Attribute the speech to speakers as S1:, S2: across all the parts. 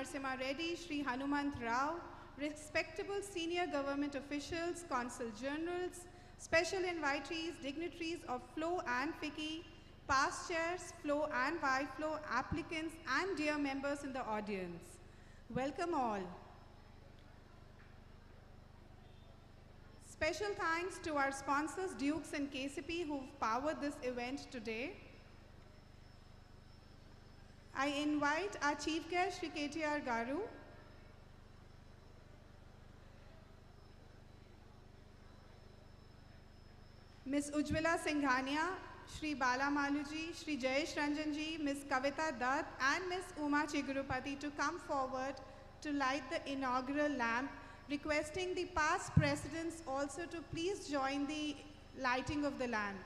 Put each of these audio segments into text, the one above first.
S1: Narasimha Reddy, Shri Hanumant Rao, respectable senior government officials, consul generals, special invitees, dignitaries of FLO and FICCI, past chairs, FLO and Y-FLO, applicants, and dear members in the audience. Welcome all. Special thanks to our sponsors, Dukes and KCP, who've powered this event today. I invite our Chief Guest, Shri KTR Garu, Ms. Ujjwala Singhania, Shri Bala Maluji, Shri Jayesh Ranjanji, Ms. Kavita Dutt, and Ms. Uma Chigurupati to come forward to light the inaugural lamp, requesting the past presidents also to please join the lighting of the lamp.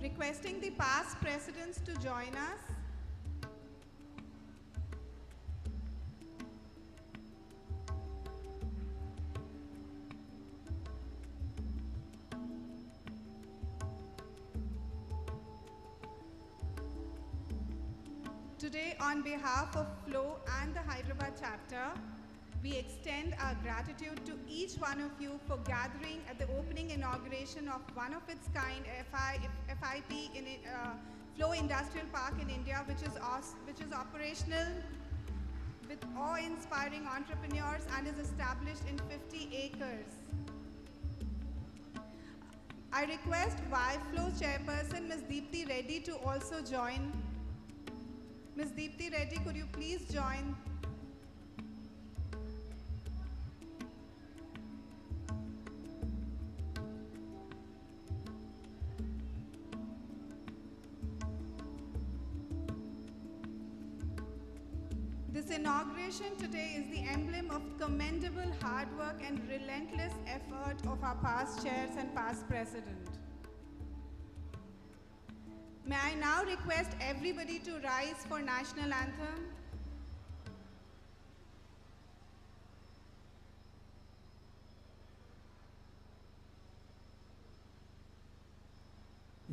S1: Requesting the past presidents to join us. Today, on behalf of FLO and the Hyderabad chapter, we extend our gratitude to each one of you for gathering at the opening inauguration of one of its kind FIP in FLO Industrial Park in India, which is operational with awe-inspiring entrepreneurs and is established in 50 acres. I request Y-FLO chairperson Ms. Deepthi Reddy to also join. Ms. Deepthi Reddy, could you please join? This inauguration today is the emblem of commendable hard work and relentless effort of our past chairs and past president. May I now request everybody to rise for national anthem.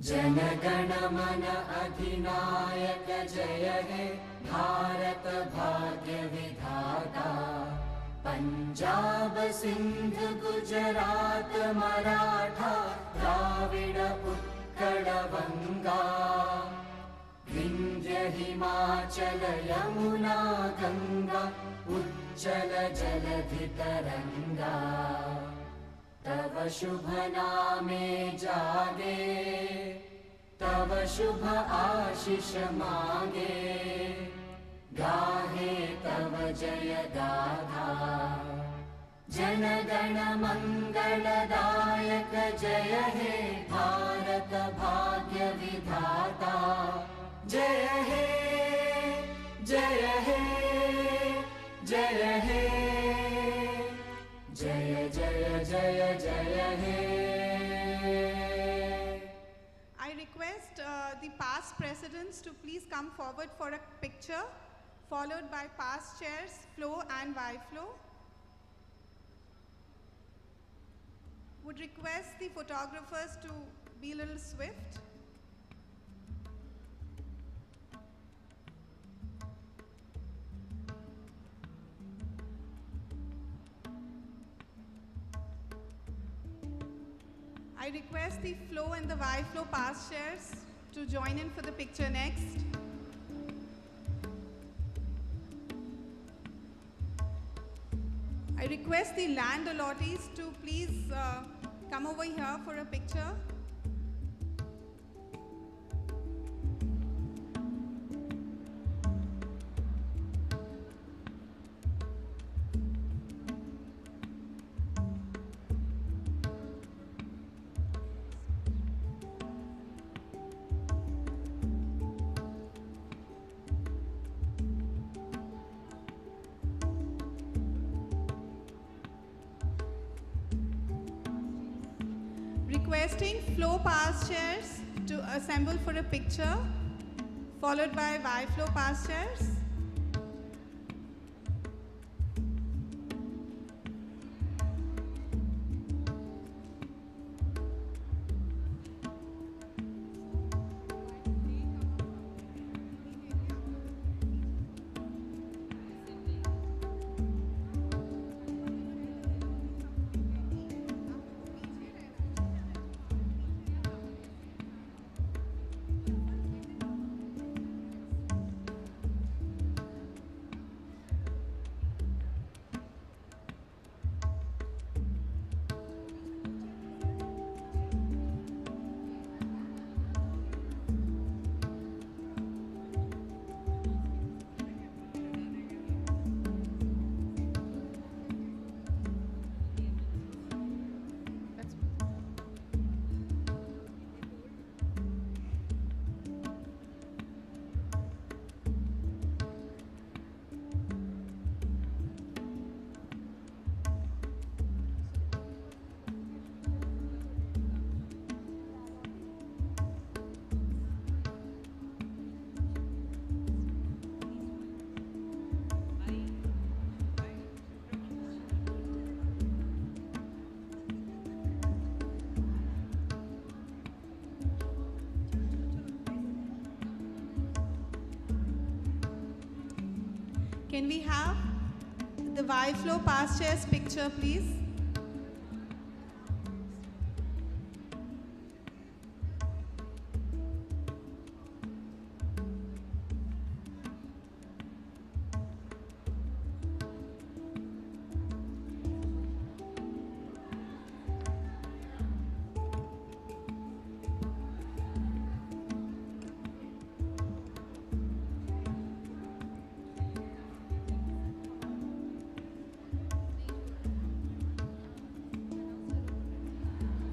S2: Jana Gana मन अधिनायक जय हे भारत भाग्य विधाता पंजाब सिंध गुजरात मराठा द्राविड़ उत्कल बंगा विंध्य हिमाचल यमुना गंगा उच्चल जलधि तरंगा तव शुभ नामे जागे तव शुभ आशीष मांगे गाहे तव जय गाथा जन गण मंगलदायक जय हे भारत भाग्य विधाता जय हे जय हे जय हे जय जय जय जय हे.
S1: I request the past presidents to please come forward for a picture, followed by past chairs, FLO and Y-FLO. Would request the photographers to be a little swift. I request the FLO and the Y-FLO past chairs to join in for the picture next. I request the land allottees to please come over here for a picture. Requesting FLO past chairs to assemble for a picture, followed by Y-FLO past chairs. Can we have the Y-Flow past chairs picture, please?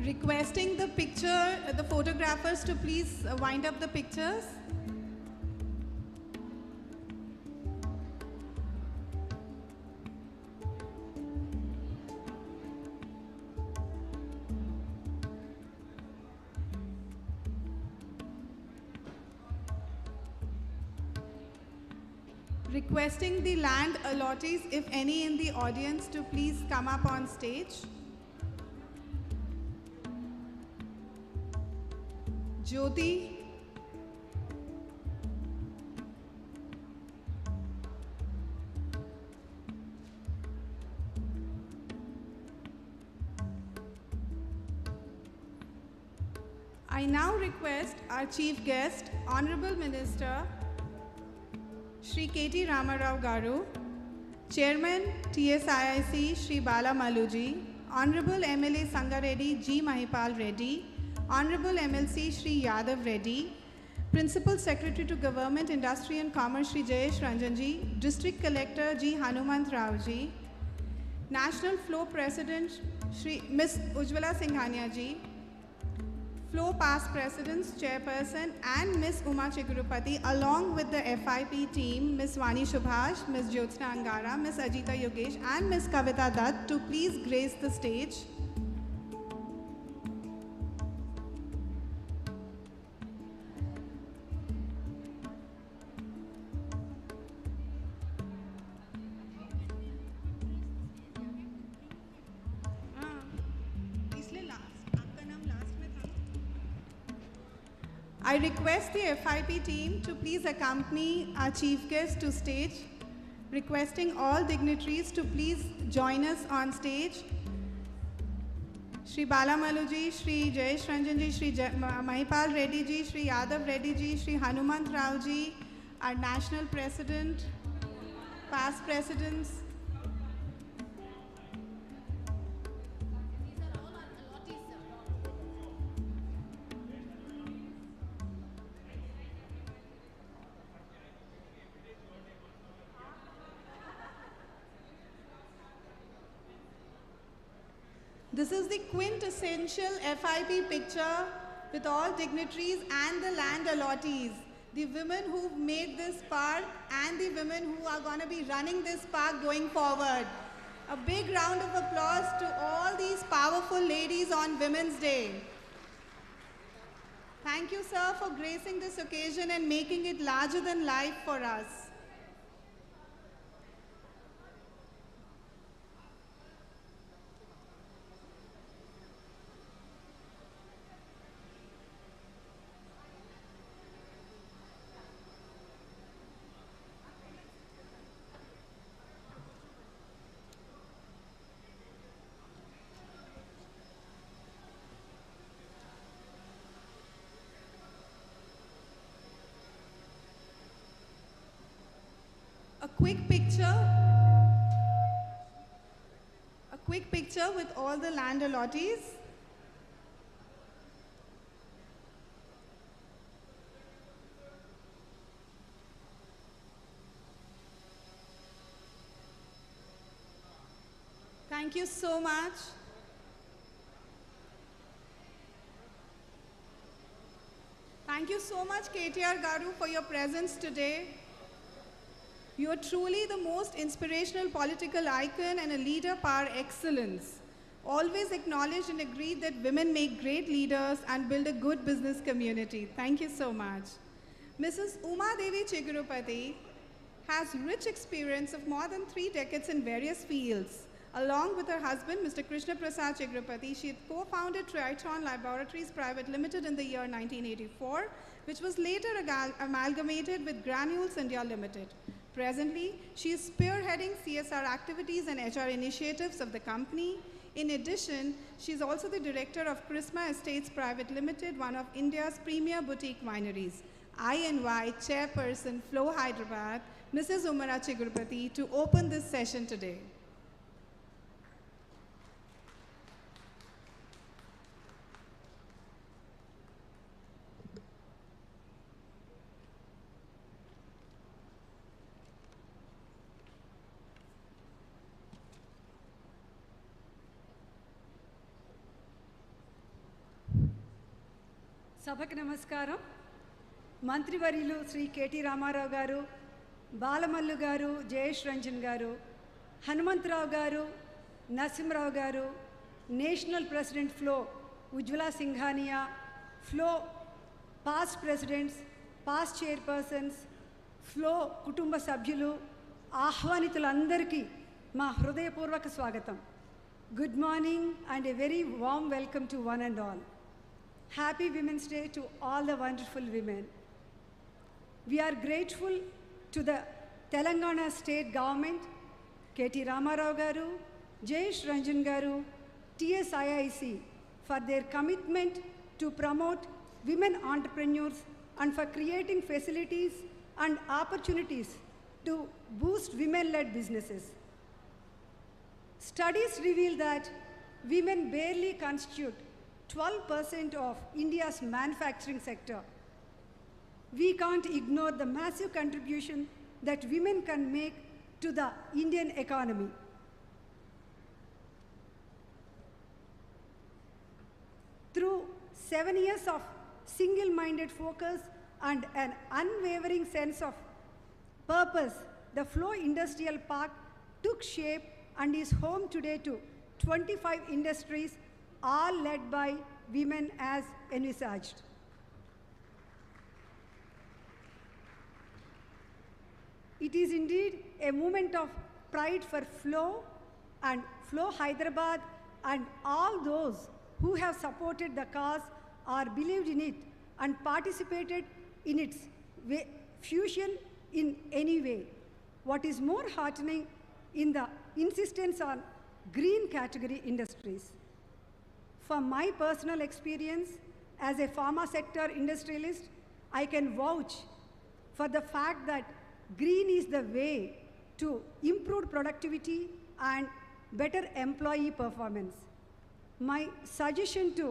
S1: Requesting the photographers to please wind up the pictures. Requesting the land allottees, if any in the audience, to please come up on stage. Jyoti. I now request our Chief Guest, Honorable Minister Shri K.T. Ramarao Garu, Chairman TSIIC Shri Bala Maluji, Honorable MLA Sangareddy G. Mahipal Reddy, Honorable MLC Shri Yadav Reddy, Principal Secretary to Government, Industry and Commerce Shri Jayesh Ranjanji, District Collector G. Hanumant Raoji, National Flow President Shri Ms. Ujjwala Singhania Ji, Flow Past Presidents Chairperson and Ms. Uma Chigurupati, along with the FIP team, Ms. Vani Subhash, Ms. Jyotsna Angara, Ms. Ajita Yogesh and Ms. Kavita Dutt, to please grace the stage. I request the FIP team to please accompany our chief guest to stage, requesting all dignitaries to please join us on stage. Shri Bala Maluji, Shri Jayesh Ranjanji, Shri Mahipal Reddy Ji, Shri Yadav Reddy Ji, Shri Hanumant Rao Ji, our national president, past presidents. This is the quintessential FIP picture with all dignitaries and the land allottees. The women who've made this park and the women who are going to be running this park going forward. A big round of applause to all these powerful ladies on Women's Day. Thank you, sir, for gracing this occasion and making it larger than life for us. A quick picture with all the land allottees. Thank you so much. Thank you so much, KTR Garu, for your presence today. You are truly the most inspirational political icon and a leader par excellence. Always acknowledged and agreed that women make great leaders and build a good business community. Thank you so much. Mrs. Uma Devi Chigurupati has rich experience of more than 3 decades in various fields. Along with her husband, Mr. Krishna Prasad Chigurupati, she had co-founded Triton Laboratories Private Limited in the year 1984, which was later amalgamated with Granules India Limited. Presently, she is spearheading CSR activities and HR initiatives of the company. In addition, she is also the director of Chrisma Estates Private Limited, one of India's premier boutique wineries. I invite Chairperson Flow Hyderabad, Mrs. Umara Chigurupati, to open this session today.
S3: సభకు నమస్కారం. మంత్రివర్యులు Shri KT Ramarao గారు, బాలమల్లు గారు, జయేష్ రంజన్ గారు, హనుమంతరావు గారు, నరసింహరావు గారు, national president FLO Ujjwala Singhania, FLO past presidents, past chairpersons, FLO కుటుంబ సభ్యులు, ఆహ్వానితులందరికీ మా హృదయపూర్వక స్వాగతం. Good morning and a very warm welcome to one and all. Happy Women's Day to all the wonderful women. We are grateful to the Telangana State Government, K.T. Ramarao Garu, Jayesh Ranjan Garu, TSIIC for their commitment to promote women entrepreneurs and for creating facilities and opportunities to boost women-led businesses. Studies reveal that women barely constitute 12% of India's manufacturing sector. We can't ignore the massive contribution that women can make to the Indian economy. Through 7 years of single-minded focus and an unwavering sense of purpose, the Flow Industrial Park took shape and is home today to 25 industries, all led by women as envisaged. It is indeed a moment of pride for Flow and Flow Hyderabad and all those who have supported the cause or believed in it and participated in its fusion in any way. What is more heartening in the insistence on green category industries. From my personal experience as a pharma sector industrialist, I can vouch for the fact that green is the way to improve productivity and better employee performance. My suggestion to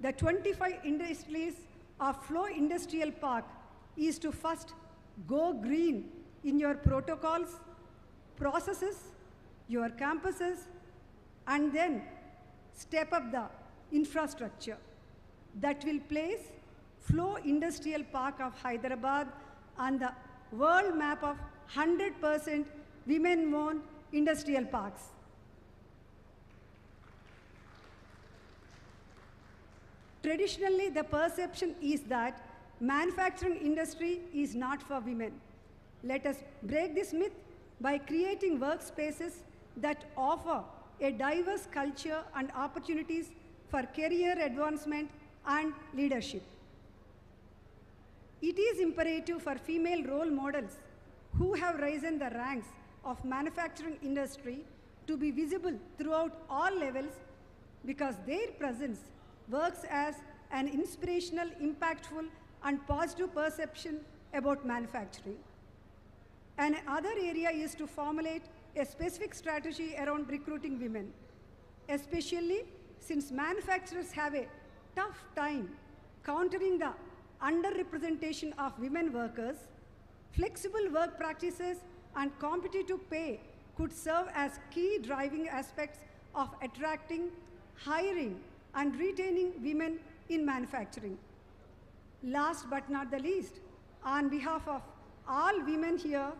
S3: the 25 industries of Flow Industrial Park is to first go green in your protocols, processes, your campuses, and then step up the infrastructure that will place Flow Industrial Park of Hyderabad on the world map of 100% women-owned industrial parks. Traditionally, the perception is that manufacturing industry is not for women. Let us break this myth by creating workspaces that offer a diverse culture and opportunities for career advancement and leadership. It is imperative for female role models who have risen the ranks of manufacturing industry to be visible throughout all levels because their presence works as an inspirational, impactful, and positive perception about manufacturing. Another area is to formulate a specific strategy around recruiting women, especially since manufacturers have a tough time countering the underrepresentation of women workers. Flexible work practices and competitive pay could serve as key driving aspects of attracting, hiring, and retaining women in manufacturing. Last but not the least, on behalf of all women here,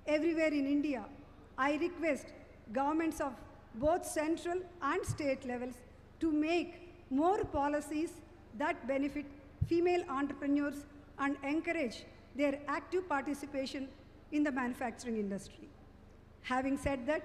S3: everywhere in India, I request governments of both central and state levels to make more policies that benefit female entrepreneurs and encourage their active participation in the manufacturing industry. Having said that,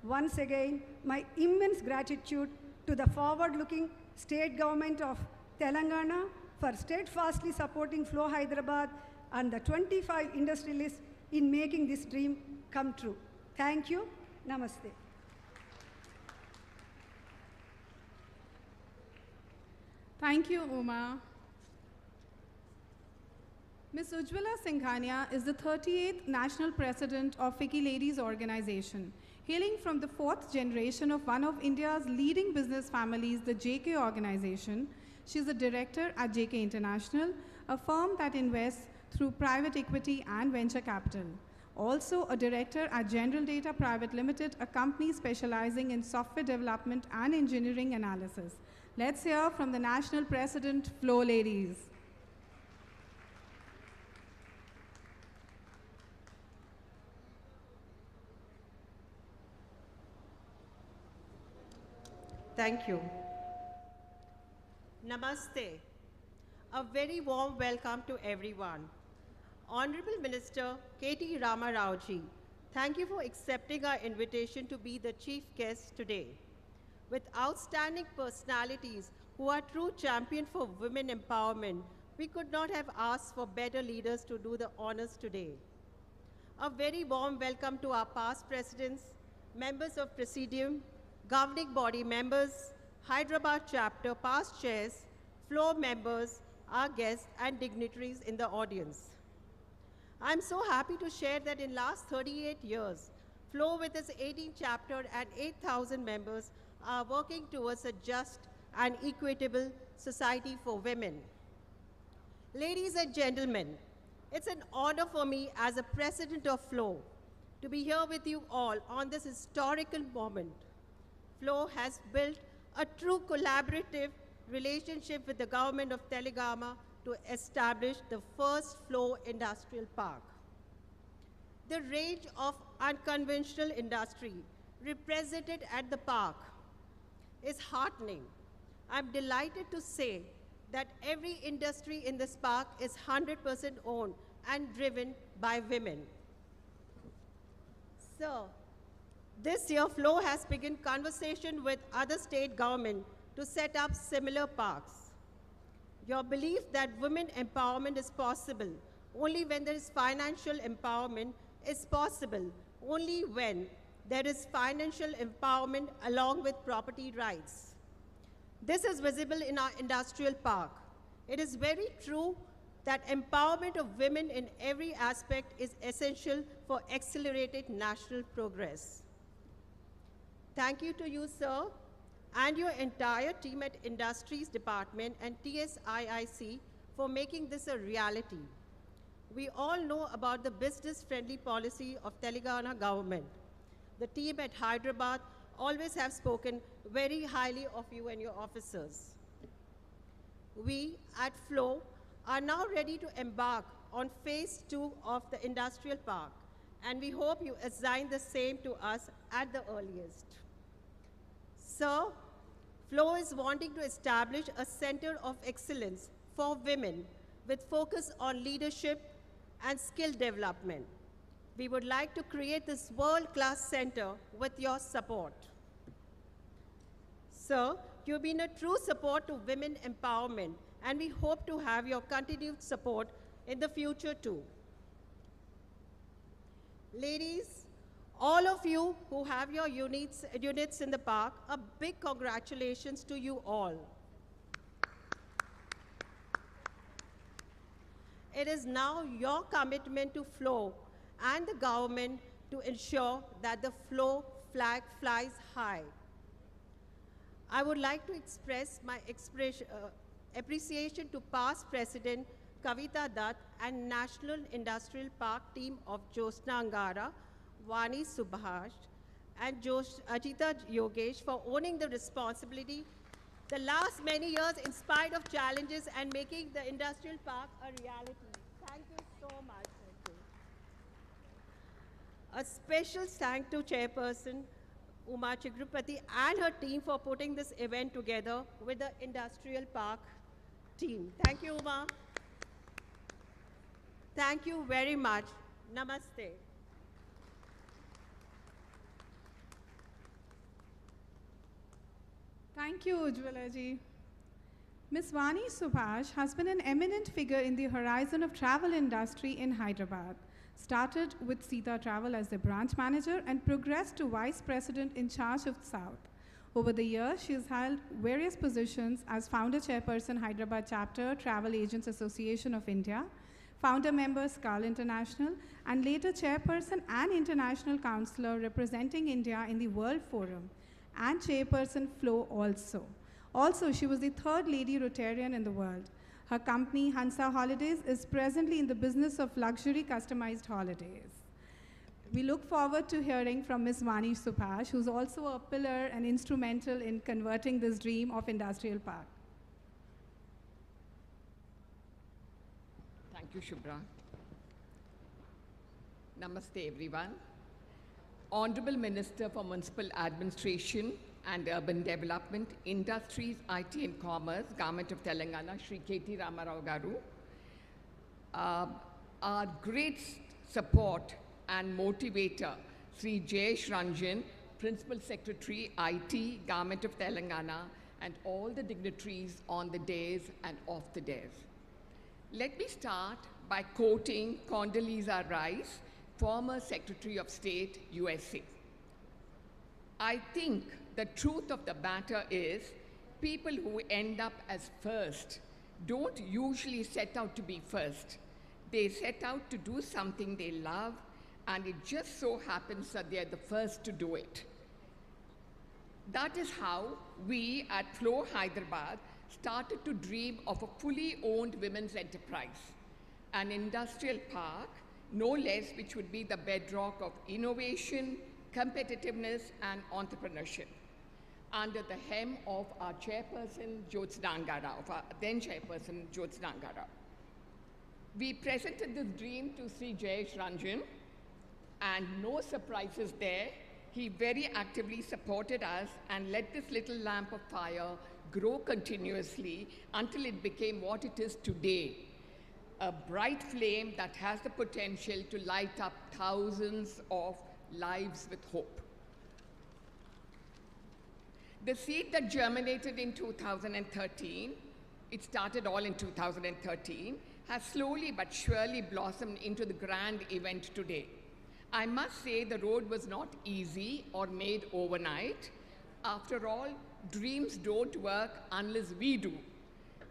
S3: once again, my immense gratitude to the forward-looking state government of Telangana for steadfastly supporting Flow Hyderabad and the 25 industrialists in making this dream come true. Thank you. Namaste.
S1: Thank you, Uma. Ms. Ujjwala Singhania is the 38th National President of FICCI Ladies Organization. Hailing from the 4th generation of one of India's leading business families, the JK Organization, she is a director at JK International, a firm that invests through private equity and venture capital. Also a director at General Data Private Limited, a company specializing in software development and engineering analysis. Let's hear from the National President, Flo ladies.
S4: Thank you. Namaste. A very warm welcome to everyone. Honorable Minister K.T. Rama Rao ji, thank you for accepting our invitation to be the chief guest today. With outstanding personalities who are true champions for women empowerment, we could not have asked for better leaders to do the honors today. A very warm welcome to our past presidents, members of Presidium, governing body members, Hyderabad chapter past chairs, floor members, our guests and dignitaries in the audience. I'm so happy to share that in last 38 years, FLOW with its 18th chapter and 8,000 members are working towards a just and equitable society for women. Ladies and gentlemen, it's an honor for me as a president of FLOW to be here with you all on this historical moment. FLOW has built a true collaborative relationship with the government of Telangana to establish the first FLOW industrial park. The range of unconventional industry represented at the park is heartening. I'm delighted to say that every industry in this park is 100% owned and driven by women. So, this year, FLOW has begun conversation with other state governments to set up similar parks. Your belief that women empowerment is possible only when there is financial empowerment is possible only when there is financial empowerment along with property rights. This is visible in our industrial park. It is very true that empowerment of women in every aspect is essential for accelerated national progress. Thank you to you, sir, and your entire team at Industries Department and TSIIC for making this a reality. We all know about the business-friendly policy of Telangana government. The team at Hyderabad always have spoken very highly of you and your officers. We at FLOW are now ready to embark on phase 2 of the industrial park, and we hope you assign the same to us at the earliest. Sir, FLOW is wanting to establish a center of excellence for women with focus on leadership and skill development. We would like to create this world-class center with your support. Sir, you've been a true support to women empowerment, and we hope to have your continued support in the future too. Ladies, all of you who have your units in the park, a big congratulations to you all. It is now your commitment to FLOW and the government to ensure that the FLOW flag flies high. I would like to express my appreciation to past President Kavita Dutt and National Industrial Park team of Josna Angara, Vani Subhash, and Ajita Yogesh for owning the responsibility the last many years in spite of challenges and making the industrial park a reality. Thank you so much. Thank you. A special thank to Chairperson Uma Chigrupati and her team for putting this event together with the industrial park team. Thank you, Uma. Thank you very much. Namaste.
S1: Thank you, Ujjwala ji. Ms. Vani Subhash has been an eminent figure in the horizon of travel industry in Hyderabad. Started with Sita Travel as the branch manager and progressed to vice president in charge of South. Over the years, she has held various positions as founder chairperson, Hyderabad chapter, Travel Agents Association of India, founder member, Skull International, and later chairperson and international counselor representing India in the World Forum, and chairperson Flow also. Also, she was the third lady Rotarian in the world. Her company, Hansa Holidays, is presently in the business of luxury customized holidays. We look forward to hearing from Ms. Vani Subhash, who's also a pillar and instrumental in converting this dream of industrial park.
S5: Thank you, Shubhra. Namaste, everyone. Honorable Minister for Municipal Administration and Urban Development, Industries, IT and Commerce, Government of Telangana, Shri K.T. Ramarao Garu, our great support and motivator, Sri Jayesh Ranjan, Principal Secretary, IT, Government of Telangana, and all the dignitaries on the days and off the days. Let me start by quoting Condoleezza Rice, former Secretary of State, USA. I think the truth of the matter is people who end up as first don't usually set out to be first. They set out to do something they love, and it just so happens that they're the first to do it. That is how we at Flow Hyderabad started to dream of a fully owned women's enterprise, an industrial park, no less, which would be the bedrock of innovation, competitiveness, and entrepreneurship, under the hem of our chairperson, Jyotsna Angara, of our then chairperson, Jyotsna Angara. We presented this dream to Sri Jayesh Ranjan, and no surprises there. He very actively supported us and let this little lamp of fire grow continuously until it became what it is today, a bright flame that has the potential to light up thousands of lives with hope. The seed that germinated in 2013, it started all in 2013, has slowly but surely blossomed into the grand event today. I must say the road was not easy or made overnight. After all, dreams don't work unless we do.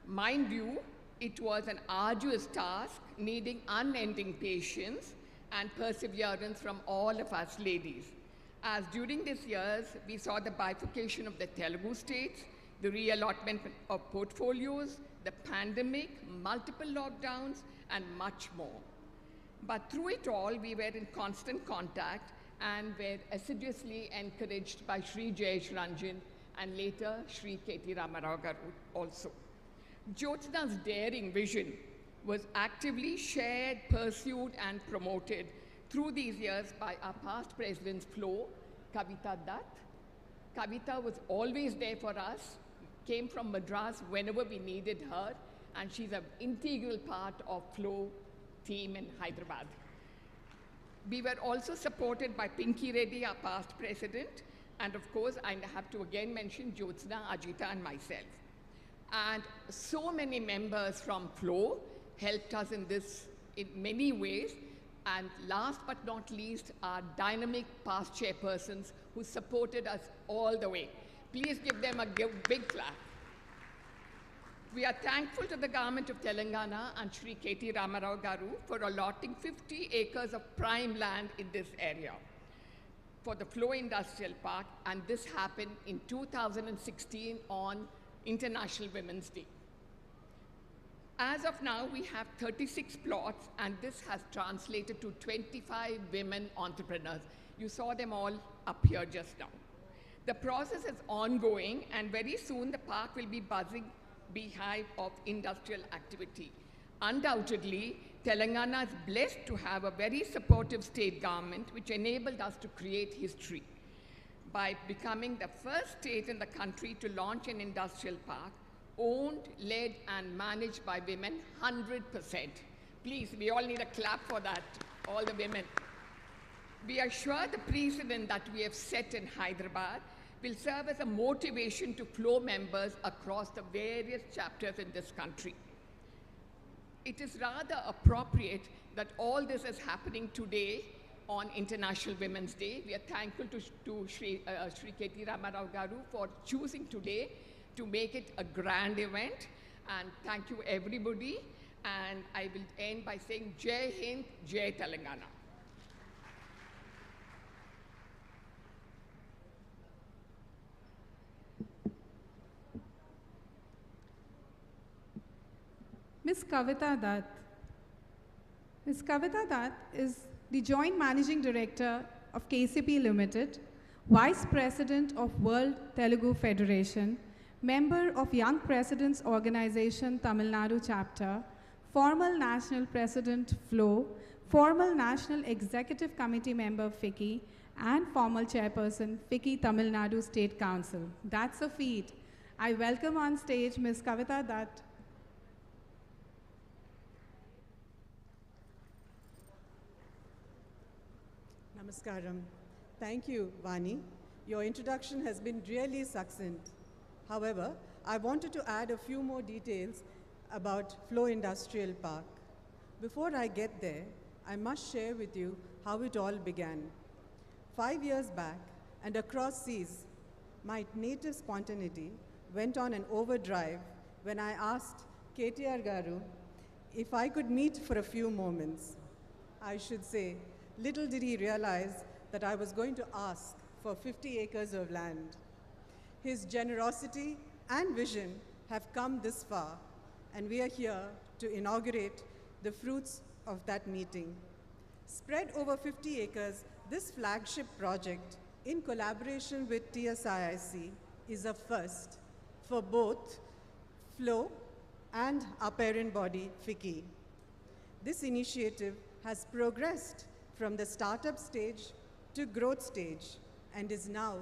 S5: Mind you, it was an arduous task needing unending patience and perseverance from all of us ladies. As during these years, we saw the bifurcation of the Telugu states, the reallotment of portfolios, the pandemic, multiple lockdowns, and much more. But through it all, we were in constant contact and were assiduously encouraged by Shri Jayesh Ranjan and later Shri K.T. Ramarao Garu also. Jyotsna's daring vision was actively shared, pursued, and promoted through these years by our past presidents, Flo, Kavita Dutt. Kavita was always there for us, came from Madras whenever we needed her, and she's an integral part of Flo team in Hyderabad. We were also supported by Pinky Reddy, our past president, and of course, I have to again mention Jyotsna, Ajita, and myself. And so many members from Flo helped us in this in many ways. And last but not least, our dynamic past chairpersons who supported us all the way. Please give them a big clap. We are thankful to the government of Telangana and Shri K.T. Ramarao Garu for allotting 50 acres of prime land in this area for the Flow Industrial Park, and this happened in 2016 on International Women's Day. As of now, we have 36 plots, and this has translated to 25 women entrepreneurs. You saw them all up here just now. The process is ongoing, and very soon the park will be buzzing beehive of industrial activity. Undoubtedly, Telangana is blessed to have a very supportive state government which enabled us to create history by becoming the first state in the country to launch an industrial park owned, led, and managed by women 100%. Please, we all need a clap for that, all the women. We are sure the precedent that we have set in Hyderabad will serve as a motivation to Flow members across the various chapters in this country. it is rather appropriate that all this is happening today on International Women's Day. We are thankful to Shri K.T. Ramarao Garu for choosing today to make it a grand event. And thank you, everybody. And I will end by saying Jai Hind, Jai Telangana.
S1: Ms. Kavita Dutt. Ms. Kavita Dutt is the Joint Managing Director of KCP Limited, Vice President of World Telugu Federation, member of Young Presidents Organization Tamil Nadu Chapter, former National President FLO, former National Executive Committee member FICCI, and former Chairperson FICCI Tamil Nadu State Council. That's a feat. I welcome on stage Ms. Kavita Dutt.
S6: Namaskaram. Thank you, Vani. Your introduction has been really succinct. However, I wanted to add a few more details about Flow Industrial Park. Before I get there, I must share with you how it all began. 5 years back, and across seas, my native spontaneity went on an overdrive when I asked KTR Garu if I could meet for a few moments. I should say, little did he realize that I was going to ask for 50 acres of land. His generosity and vision have come this far, and we are here to inaugurate the fruits of that meeting. Spread over 50 acres, this flagship project, in collaboration with TSIIC, is a first for both Flow and our parent body, FICCI. This initiative has progressed from the startup stage to growth stage and is now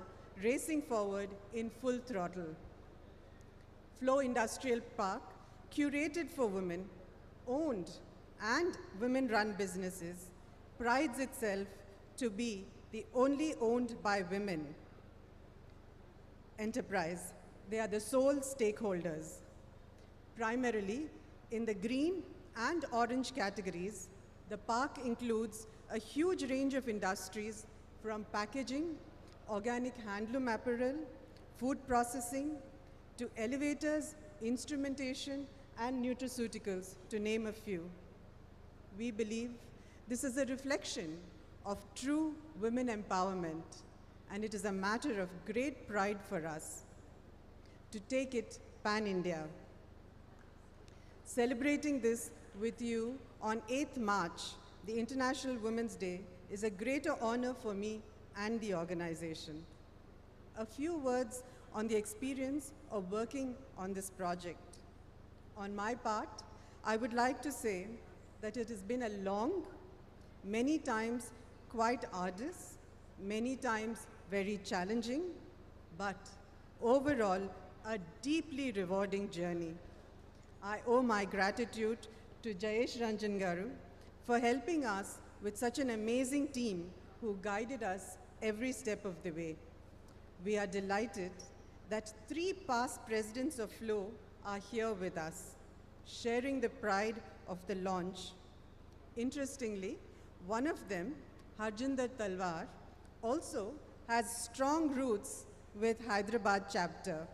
S6: racing forward in full throttle. Flow Industrial Park, curated for women, owned and women-run businesses, prides itself to be the only owned by women enterprise. They are the sole stakeholders. Primarily in the green and orange categories, the park includes a huge range of industries from packaging, organic handloom apparel, food processing, to elevators, instrumentation, and nutraceuticals, to name a few. We believe this is a reflection of true women empowerment, and it is a matter of great pride for us to take it pan-India. Celebrating this with you on 8th March, the International Women's Day, is a greater honor for me and the organization. A few words on the experience of working on this project. On my part, I would like to say that it has been a long, many times quite arduous, many times very challenging, but overall a deeply rewarding journey. I owe my gratitude to Jayesh Ranjan Garu for helping us with such an amazing team who guided us every step of the way. We are delighted that 3 past presidents of Flow are here with us, sharing the pride of the launch. Interestingly, one of them, Harjinder Talwar, also has strong roots with Hyderabad chapter.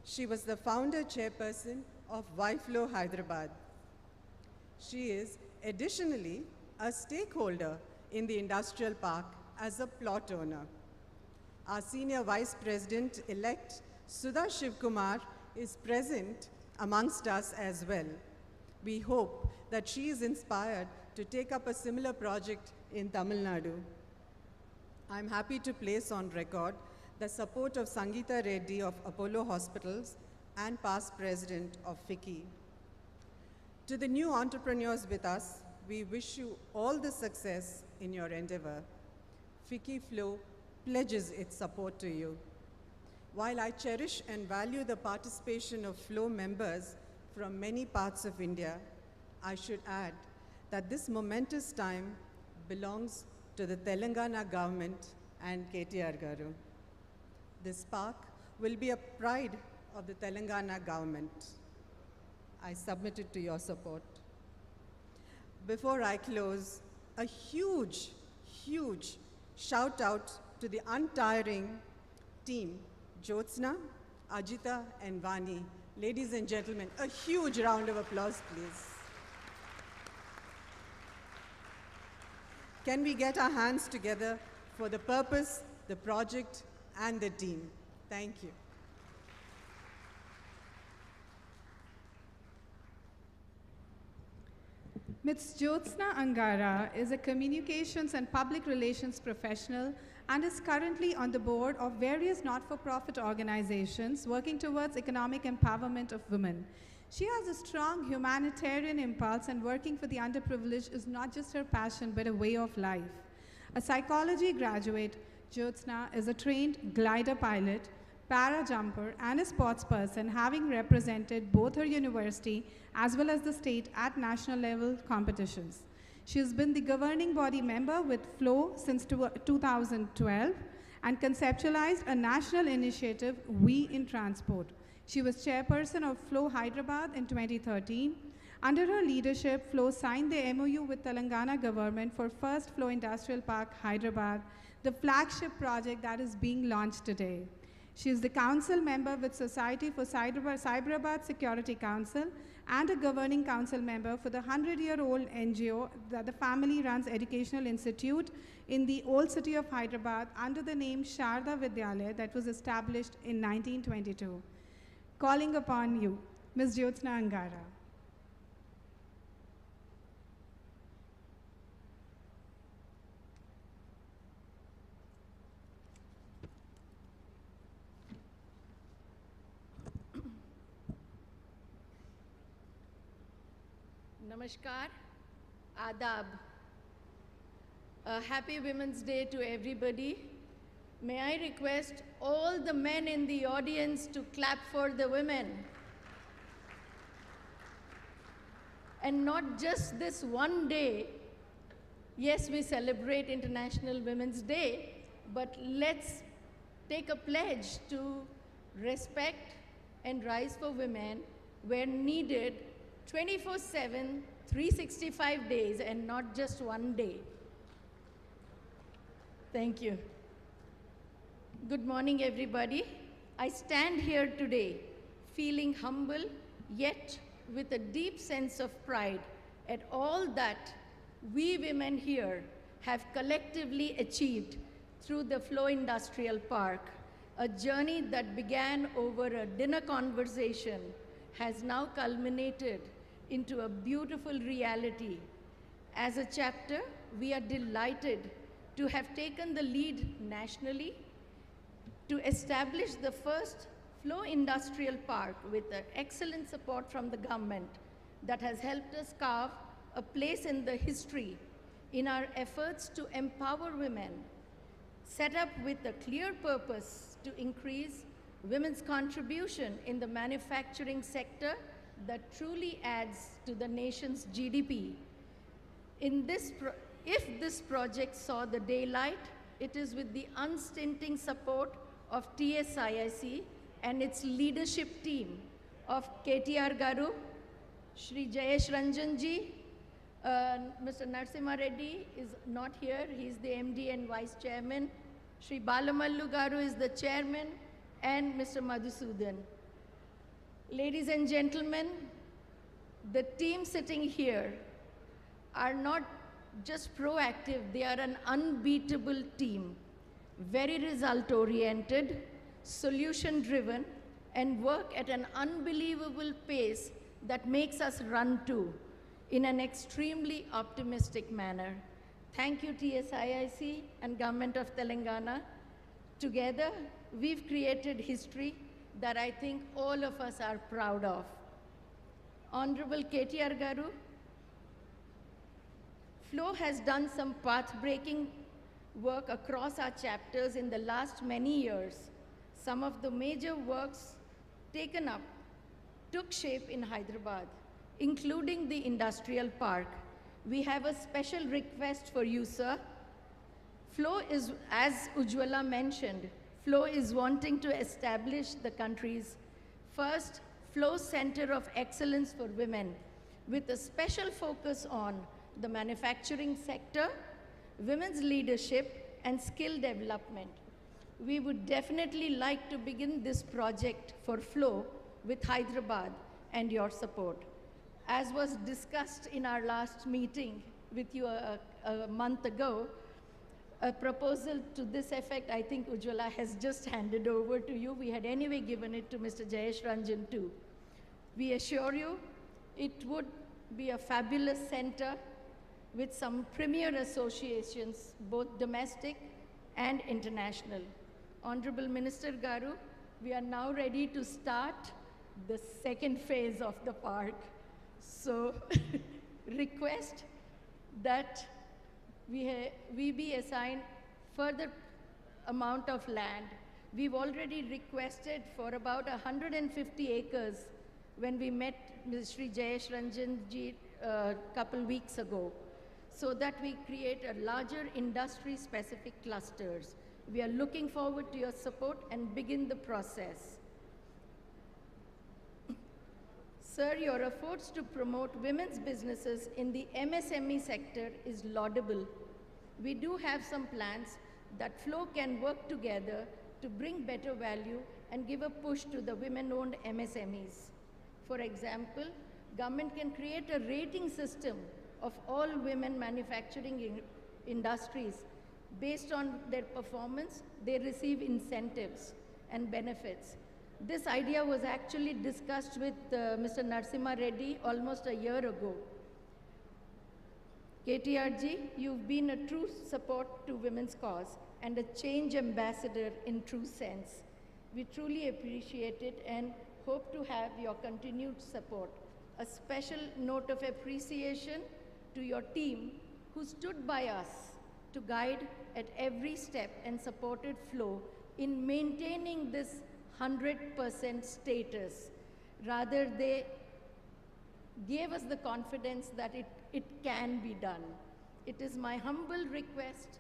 S6: She was the founder chairperson of YFlow Hyderabad. She is additionally a stakeholder in the industrial park as a plot owner. Our senior vice president-elect, Sudha Shivkumar, is present amongst us as well. We hope that she is inspired to take up a similar project in Tamil Nadu. I'm happy to place on record the support of Sangeeta Reddy of Apollo Hospitals and past president of FICCI. To the new entrepreneurs with us, we wish you all the success in your endeavor. FICCI Flow pledges its support to you. While I cherish and value the participation of Flow members from many parts of India, I should add that this momentous time belongs to the Telangana government and KTR Garu. This park will be a pride of the Telangana government. I submit it to your support. Before I close, a huge, huge shout out to the untiring team, Jyotsna, Ajita, and Vani. Ladies and gentlemen, a huge round of applause, please. Can we get our hands together for the purpose, the project, and the team? Thank you.
S1: Ms. Jyotsna Angara is a communications and public relations professional and is currently on the board of various not-for-profit organizations working towards economic empowerment of women. She has a strong humanitarian impulse, and working for the underprivileged is not just her passion but a way of life. A psychology graduate, Jyotsna is a trained glider pilot, para jumper, and a sports person, having represented both her university as well as the state at national level competitions. She has been the governing body member with FLOW since 2012 and conceptualized a national initiative, We in Transport. She was chairperson of FLOW Hyderabad in 2013. Under her leadership, FLOW signed the MOU with Telangana government for first FLOW Industrial Park, Hyderabad, the flagship project that is being launched today. She is the council member with Society for Cyberabad Security Council and a governing council member for the 100-year-old NGO that the family runs educational institute in the old city of Hyderabad under the name Sharda Vidyalaya that was established in 1922. Calling upon you, Ms. Jyotsna Angara.
S7: Namaskar, Adab. Happy Women's Day to everybody. May I request all the men in the audience to clap for the women. And not just this one day. Yes, we celebrate International Women's Day, but let's take a pledge to respect and rise for women where needed 24/7, 365 days, and not just one day. Thank you. Good morning, everybody. I stand here today feeling humble, yet with a deep sense of pride at all that we women here have collectively achieved through the FLOW Industrial Park. A journey that began over a dinner conversation has now culminated into a beautiful reality. As a chapter, we are delighted to have taken the lead nationally to establish the first FLOW Industrial Park with excellent support from the government that has helped us carve a place in the history in our efforts to empower women, set up with a clear purpose to increase women's contribution in the manufacturing sector that truly adds to the nation's GDP. If this project saw the daylight, it is with the unstinting support of TSIIC and its leadership team of KTR Garu, Shri Jayesh Ranjanji, Mr. Narasimha Reddy is not here, he's the MD and Vice Chairman. Shri Balamallu Garu is the Chairman, and Mr. Madhusudan. Ladies and gentlemen, the team sitting here are not just proactive, they are an unbeatable team, very result-oriented, solution-driven, and work at an unbelievable pace that makes us run to in an extremely optimistic manner. Thank you, TSIIC and Government of Telangana. Together, we've created history that I think all of us are proud of. Honorable KTR Garu, FLOW has done some path-breaking work across our chapters in the last many years. Some of the major works taken up took shape in Hyderabad, including the industrial park. We have a special request for you, sir. FLOW is, as Ujjwala mentioned, FLOW is wanting to establish the country's first FLOW Center of Excellence for Women with a special focus on the manufacturing sector, women's leadership, and skill development. We would definitely like to begin this project for FLOW with Hyderabad and your support. As was discussed in our last meeting with you a month ago, a proposal to this effect, I think Ujjwala has just handed over to you. We had anyway given it to Mr. Jayesh Ranjan too. We assure you it would be a fabulous center with some premier associations, both domestic and international. Honorable Minister Garu, we are now ready to start the second phase of the park. So request that we be assigned further amount of land. We've already requested for about 150 acres when we met Ms. Shri Jayesh Ranjan ji a couple weeks ago, so that we create a larger industry-specific clusters. We are looking forward to your support and begin the process. Sir, your efforts to promote women's businesses in the MSME sector is laudable. We do have some plans that FLOW can work together to bring better value and give a push to the women-owned MSMEs. For example, government can create a rating system of all women manufacturing industries. Based on their performance, they receive incentives and benefits. This idea was actually discussed with Mr. Narasimha Reddy almost a year ago. KTRG, you've been a true support to women's cause and a change ambassador in true sense. We truly appreciate it and hope to have your continued support. A special note of appreciation to your team who stood by us to guide at every step and supported FLOW in maintaining this 100% status. Rather, they gave us the confidence that it can be done. It is my humble request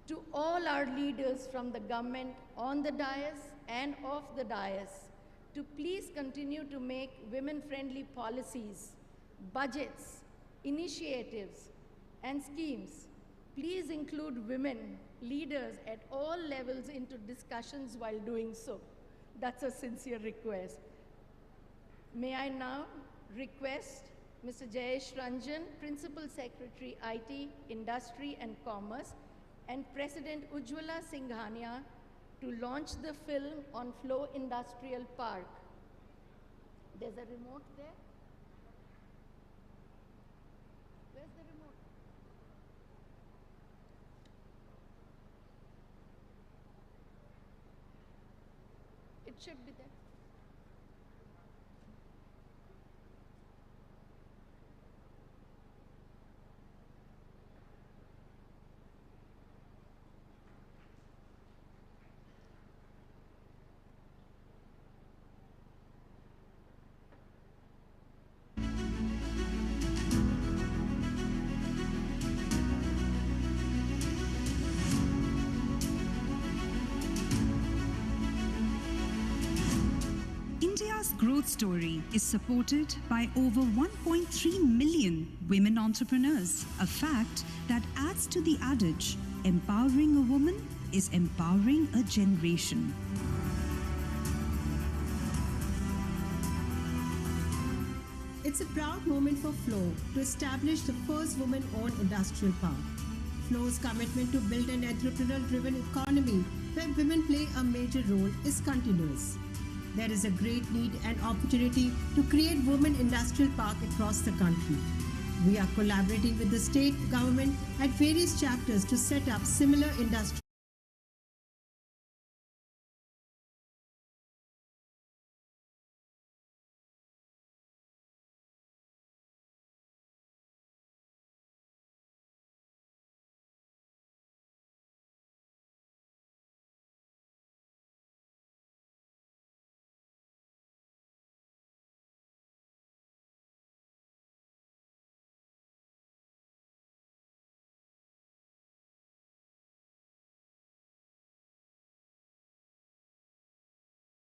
S7: to all our leaders from the government on the dais and off the dais to please continue to make women-friendly policies, budgets, initiatives, and schemes. Please include women leaders at all levels into discussions while doing so. That's a sincere request. May I now request Mr. Jayesh Ranjan, Principal Secretary, IT, Industry and Commerce, and President Ujjwala Singhania to launch the film on FLOW Industrial Park. There's a remote there. Where's the remote? It should be there.
S8: India's growth story is supported by over 1.3 million women entrepreneurs, a fact that adds to the adage, empowering a woman is empowering a generation.
S9: It's a proud moment for FLOW to establish the first women-owned industrial park. FLOW's commitment to build an entrepreneurial-driven economy where women play a major role is continuous. There is a great need and opportunity to create women industrial park across the country. We are collaborating with the state government at various chapters to set up similar industry.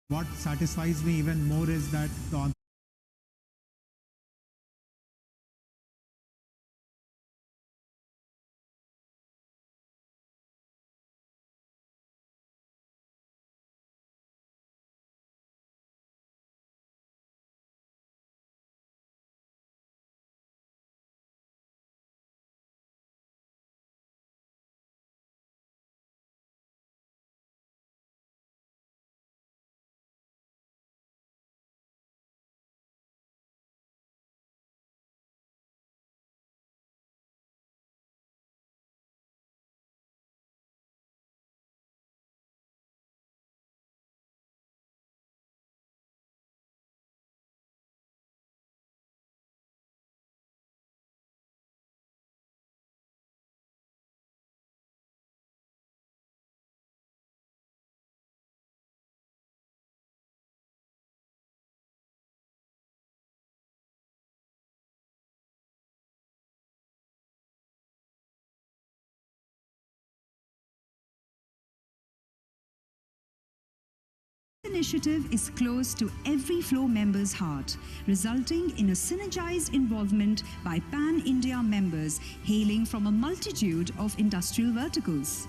S10: What satisfies me even more is that the
S8: initiative is close to every Flow member's heart, resulting in a synergized involvement by Pan-India members hailing from a multitude of industrial verticals.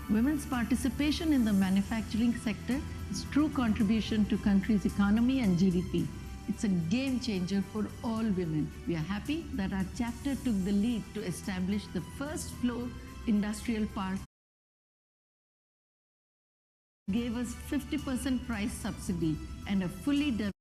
S11: Women's participation in the manufacturing sector is true contribution to country's economy and GDP. It's a game changer for all women. We are happy that our chapter took the lead to establish the first Flow Industrial Park, gave us 50% price subsidy and a fully developed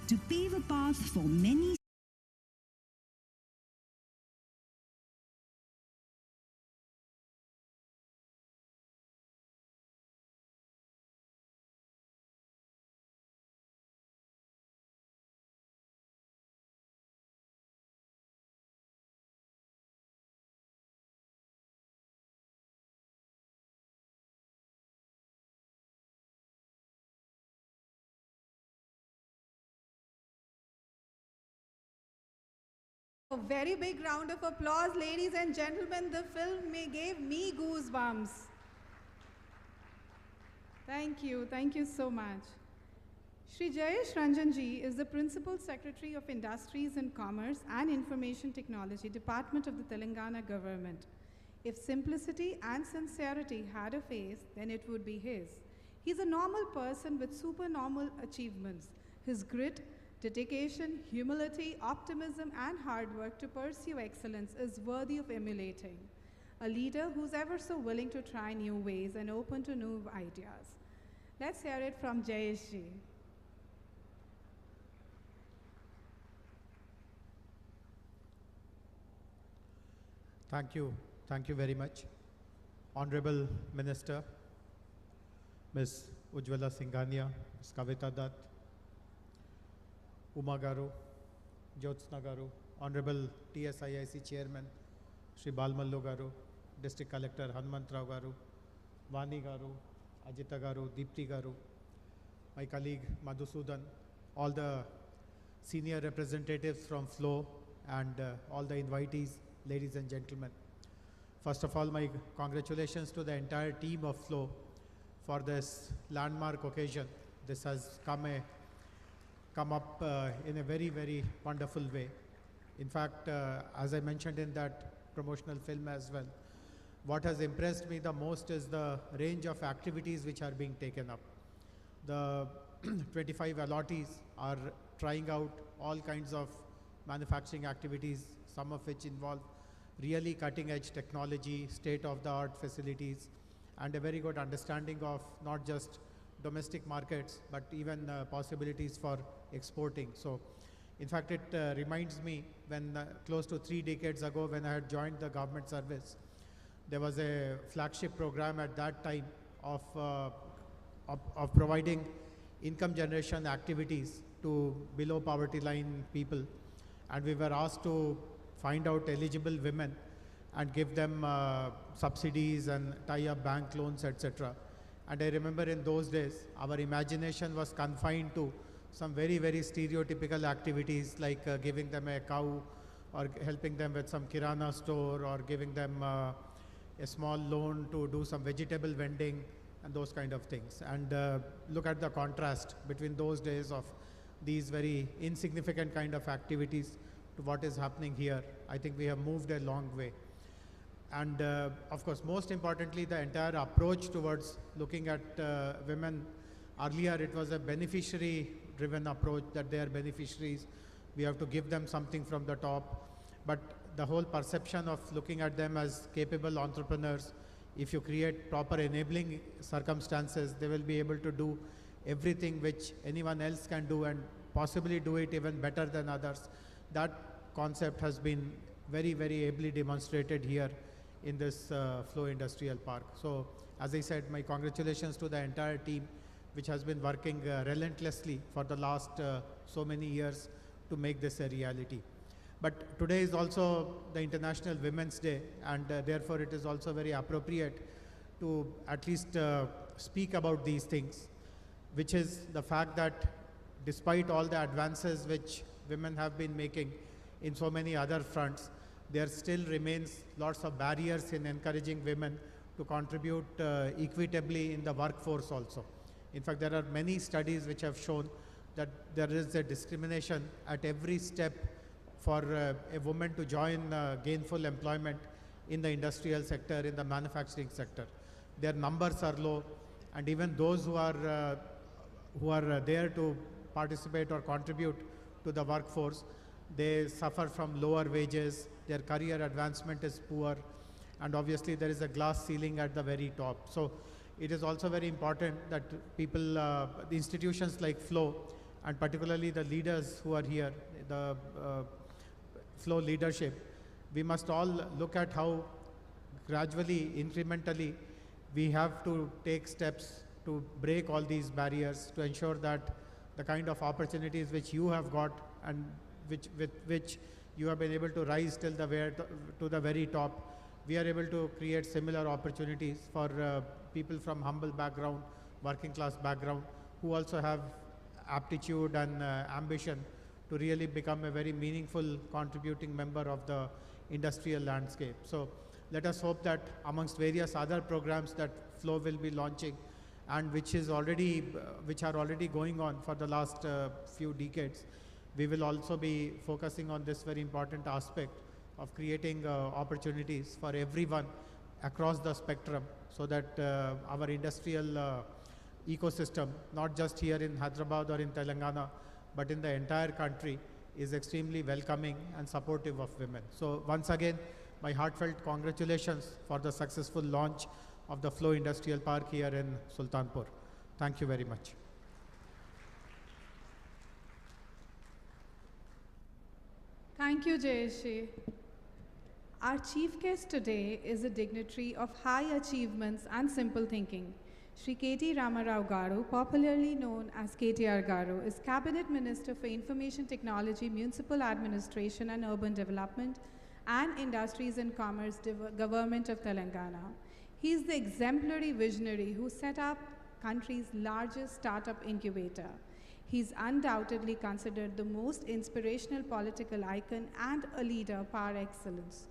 S8: to pave a path for many
S1: A very big round of applause, ladies and gentlemen. The film gave me goosebumps. Thank you so much. Shri Jayesh Ranjanji is the Principal Secretary of Industries and Commerce and Information Technology Department of the Telangana government. If simplicity and sincerity had a face, then it would be his. He's a normal person with supernormal achievements. His grit, dedication, humility, optimism, and hard work to pursue excellence is worthy of emulating. A leader who's ever so willing to try new ways and open to new ideas. Let's hear it from Jayesh ji.
S10: Thank you very much. Honorable Minister, Ms. Ujjwala Singhania, Ms. Kavita Dutt, Uma Garu, Jyotsna Garu, Honorable TSIIC Chairman, Shri Balmallu Garu, District Collector Hanumantrao Garu, Vani Garu, Ajita Garu, Deepti Garu, my colleague Madhusudan, all the senior representatives from FLOW and all the invitees, ladies and gentlemen. First of all, my congratulations to the entire team of FLOW for this landmark occasion. This has come up in a very, very wonderful way. In fact, as I mentioned in that promotional film as well, what has impressed me the most is the range of activities which are being taken up. The 25 allottees are trying out all kinds of manufacturing activities, some of which involve really cutting-edge technology, state-of-the-art facilities, and a very good understanding of not just domestic markets, but even possibilities for exporting. So, in fact, it reminds me when close to 3 decades ago when I had joined the government service, there was a flagship program at that time of providing income generation activities to below poverty line people. And we were asked to find out eligible women and give them subsidies and tie up bank loans, etc. And I remember in those days, our imagination was confined to some very, very stereotypical activities like giving them a cow or helping them with some kirana store, or giving them a small loan to do some vegetable vending and those kind of things. And look at the contrast between those days of these very insignificant kind of activities to what is happening here. I think we have moved a long way. And of course, most importantly, the entire approach towards looking at women. Earlier, it was a beneficiary-driven approach, that they are beneficiaries. We have to give them something from the top. But the whole perception of looking at them as capable entrepreneurs, if you create proper enabling circumstances, they will be able to do everything which anyone else can do, and possibly do it even better than others. That concept has been very, very ably demonstrated here in this Flow Industrial Park. So, as I said, my congratulations to the entire team, which has been working relentlessly for the last so many years to make this a reality. But today is also the International Women's Day, and therefore it is also very appropriate to at least speak about these things, which is the fact that despite all the advances which women have been making in so many other fronts, there still remains lots of barriers in encouraging women to contribute equitably in the workforce also. In fact, there are many studies which have shown that there is a discrimination at every step for a woman to join gainful employment in the industrial sector, in the manufacturing sector. Their numbers are low, and even those who are there to participate or contribute to the workforce, they suffer from lower wages, their career advancement is poor, and obviously there is a glass ceiling at the very top. So it is also very important that people, the institutions like Flow, and particularly the leaders who are here, the Flow leadership, we must all look at how gradually, incrementally, we have to take steps to break all these barriers, to ensure that the kind of opportunities which you have got, and with which you have been able to rise till to the very top, we are able to create similar opportunities for people from humble background, working class background, who also have aptitude and ambition to really become a very meaningful contributing member of the industrial landscape. So let us hope that amongst various other programs that Flow will be launching, and which are already going on for the last few decades, we will also be focusing on this very important aspect of creating opportunities for everyone across the spectrum, so that our industrial ecosystem, not just here in Hyderabad or in Telangana, but in the entire country, is extremely welcoming and supportive of women. So once again, my heartfelt congratulations for the successful launch of the Flow Industrial Park here in Sultanpur. Thank you very much.
S1: Thank you, Jayashree. Our chief guest today is a dignitary of high achievements and simple thinking. Shri K.T. Ramarao Garu, popularly known as KTR Garu, is Cabinet Minister for Information Technology, Municipal Administration and Urban Development, and Industries and Commerce, Government of Telangana. He is the exemplary visionary who set up country's largest startup incubator. He is undoubtedly considered the most inspirational political icon and a leader par excellence.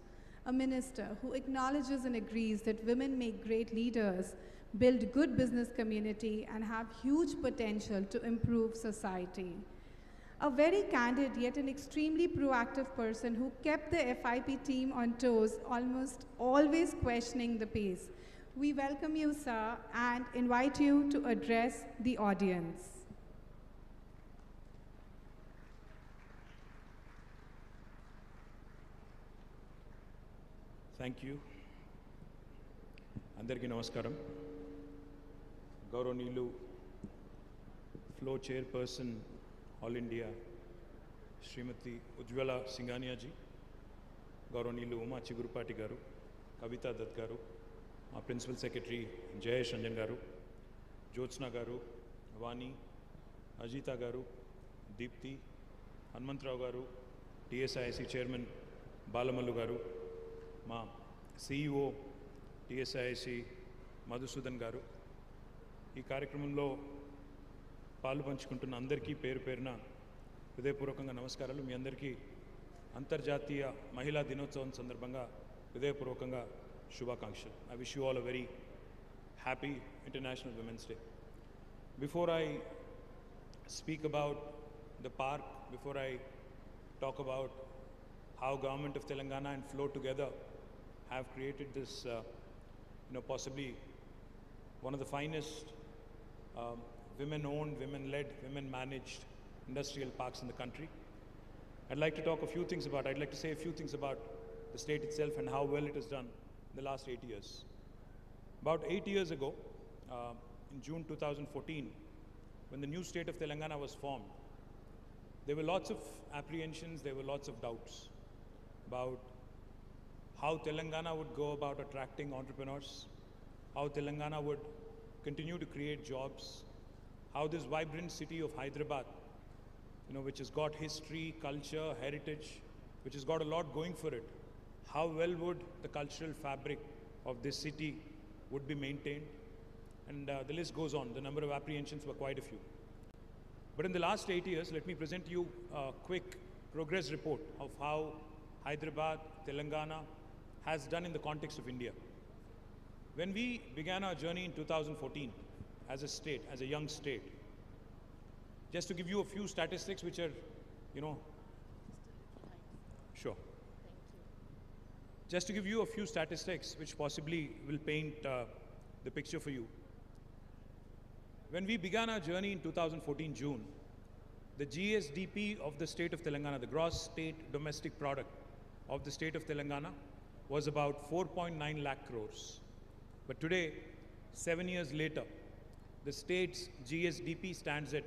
S1: A minister who acknowledges and agrees that women make great leaders, build good business community, and have huge potential to improve society. A very candid yet an extremely proactive person who kept the FIP team on toes, almost always questioning the pace. We welcome you, sir, and invite you to address the audience.
S12: Thank you. Andariki namaskaram. Gauranilu, Flow Chairperson, All India, Srimati Ujjwala Singhania ji, Gauranilu Uma Chigurupati garu, Kavita Dutt garu, our Principal Secretary Jayesh Ranjan garu, Jyotsna garu, Vani, Ajita garu, Deepti, Hanumantrao garu, TSIC Chairman Balamallu garu, మా CEO TSIC Madhusudan గారు, ఈ కార్యక్రమంలో పాలు పంచుకుంటున్న అందరికీ పేరు పేరున హృదయపూర్వకంగా నమస్కారాలు. మీ అందరికీ అంతర్జాతీయ మహిళా దినోత్సవం సందర్భంగా హృదయపూర్వకంగా శుభాకాంక్షలు. I wish you all a very happy International Women's Day. Before I speak about the park, before I talk about how government of Telangana and Flow together have created this, possibly one of the finest women-owned, women-led, women-managed industrial parks in the country, I'd like to talk a few things about. I'd like to say a few things about the state itself and how well it has done in the last 8 years. About 8 years ago, in June 2014, when the new state of Telangana was formed, there were lots of apprehensions, there were lots of doubts about how Telangana would go about attracting entrepreneurs, how Telangana would continue to create jobs, how this vibrant city of Hyderabad, which has got history, culture, heritage, which has got a lot going for it, how well would the cultural fabric of this city would be maintained. And the list goes on. The number of apprehensions were quite a few. But in the last 8 years, let me present you a quick progress report of how Hyderabad, Telangana has done in the context of India. When we began our journey in 2014 as a state, as a young state, just to give you a few statistics which are, sure. Just to give you a few statistics which possibly will paint the picture for you. When we began our journey in 2014 June, the GSDP of the state of Telangana, the gross state domestic product of the state of Telangana, was about 4.9 lakh crores. But today, 7 years later, the state's GSDP stands at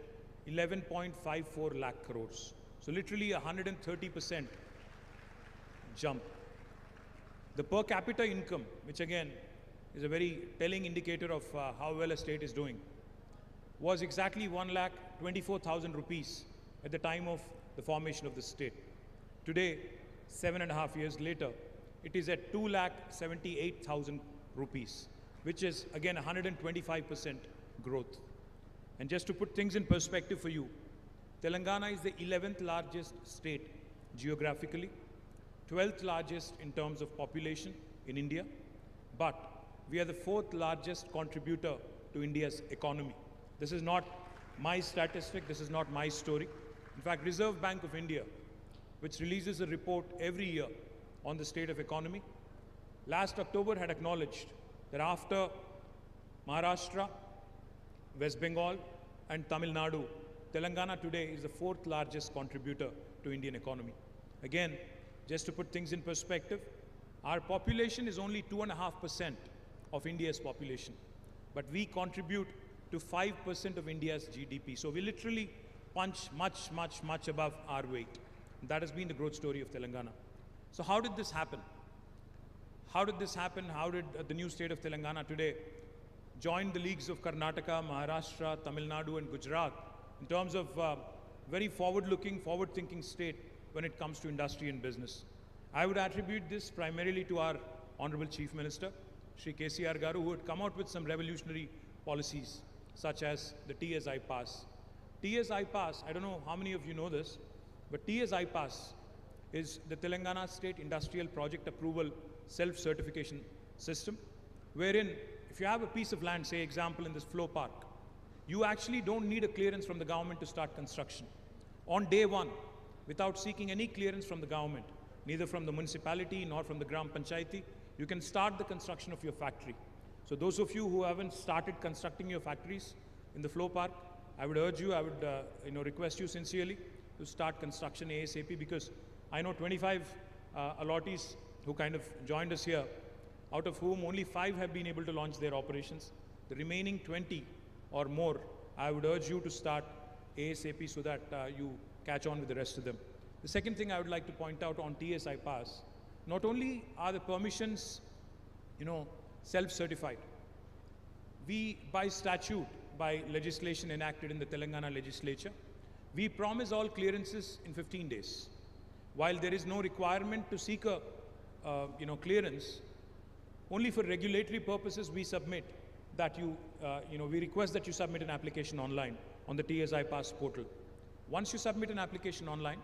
S12: 11.54 lakh crores. So literally 130% jump. The per capita income, which again is a very telling indicator of how well a state is doing, was exactly 1,24,000 rupees at the time of the formation of the state. Today, 7.5 years later, it is at 2,78,000 rupees, which is again 125% growth. And just to put things in perspective for you, Telangana is the 11th largest state geographically, 12th largest in terms of population in India, but we are the 4th largest contributor to India's economy. This is not my statistic, this is not my story. In fact, Reserve Bank of India, which releases a report every year on the state of economy, last October had acknowledged that after Maharashtra, West Bengal and Tamil Nadu, Telangana today is the 4th largest contributor to Indian economy. Again, just to put things in perspective, our population is only 2.5% of India's population, but we contribute to 5% of India's GDP. So we literally punch much above our weight. That has been the growth story of Telangana. So how did this happen? How did this happen? How did the new state of Telangana today join the leagues of Karnataka, Maharashtra, Tamil Nadu and Gujarat in terms of very forward-looking, forward-thinking state when it comes to industry and business? I would attribute this primarily to our Honorable Chief Minister, Shri KCR Garu, who had come out with some revolutionary policies such as the TSI Pass. TSI Pass, I don't know how many of you know this, but TSI Pass is the Telangana State Industrial Project Approval Self-Certification System, wherein if you have a piece of land, say example in this Flow Park, you actually don't need a clearance from the government to start construction. On day one, without seeking any clearance from the government, neither from the municipality nor from the Gram Panchayati, you can start the construction of your factory. So those of you who haven't started constructing your factories in the Flow Park, I would urge you, I would request you sincerely to start construction ASAP, because I know 25 allottees who kind of joined us here, out of whom only 5 have been able to launch their operations. The remaining 20 or more, I would urge you to start ASAP so that you catch on with the rest of them. The second thing I would like to point out on TSI Pass, not only are the permissions, self-certified, we by statute, by legislation enacted in the Telangana legislature, we promise all clearances in 15 days. While there is no requirement to seek a clearance, only for regulatory purposes we submit that we request that you submit an application online on the TSI Pass portal. Once you submit an application online,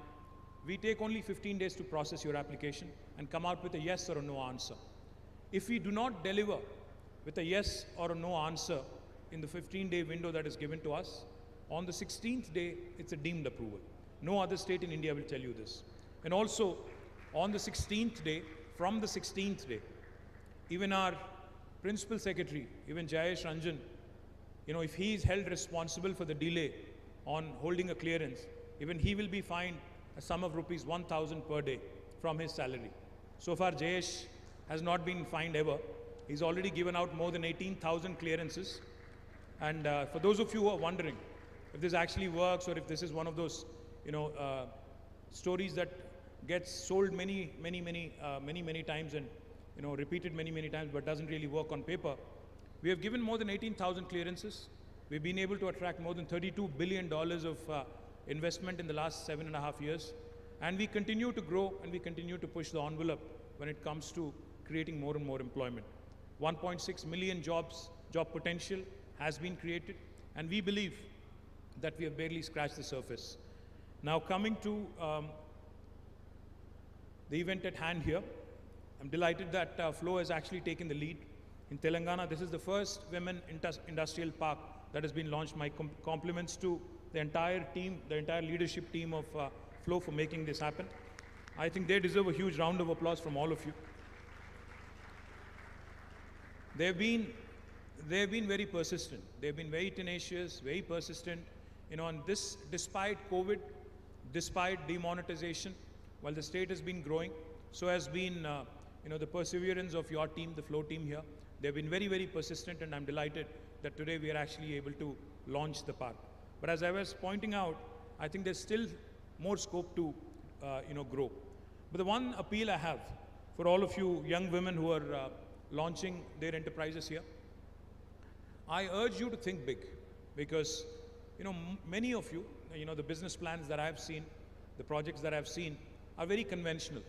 S12: we take only 15 days to process your application and come out with a yes or a no answer. If we do not deliver with a yes or a no answer in the 15-day window that is given to us, on the 16th day, it's a deemed approval. No other state in India will tell you this. And also, on the 16th day, from the 16th day, even our principal secretary, even Jayesh Ranjan, if he is held responsible for the delay on holding a clearance, even he will be fined a sum of rupees 1,000 per day from his salary. So far, Jayesh has not been fined ever. He's already given out more than 18,000 clearances. And for those of you who are wondering if this actually works or if this is one of those, stories that gets sold many times and, repeated many times but doesn't really work on paper, we have given more than 18,000 clearances. We've been able to attract more than $32 billion of investment in the last 7.5 years. And we continue to grow and we continue to push the envelope when it comes to creating more and more employment. 1.6 million job potential has been created, and we believe that we have barely scratched the surface. Now coming to the event at hand here, I'm delighted that Flow has actually taken the lead. In Telangana, this is the first women industrial park that has been launched. My compliments to the entire team, the entire leadership team of Flow for making this happen. I think they deserve a huge round of applause from all of you. They've been very persistent. They've been very tenacious, very persistent. And this, despite COVID, despite demonetization, while the state has been growing, so has been, the perseverance of your team, the Flow team here. They've been very but and I'm delighted that today we are actually able to launch the park. But as I was pointing out, I think there's still more scope to, grow. But the one appeal I have for all of you young women who are launching their enterprises here, I urge you to think big, because, many of you, the business plans that I've seen, the projects that I've seen are very conventional.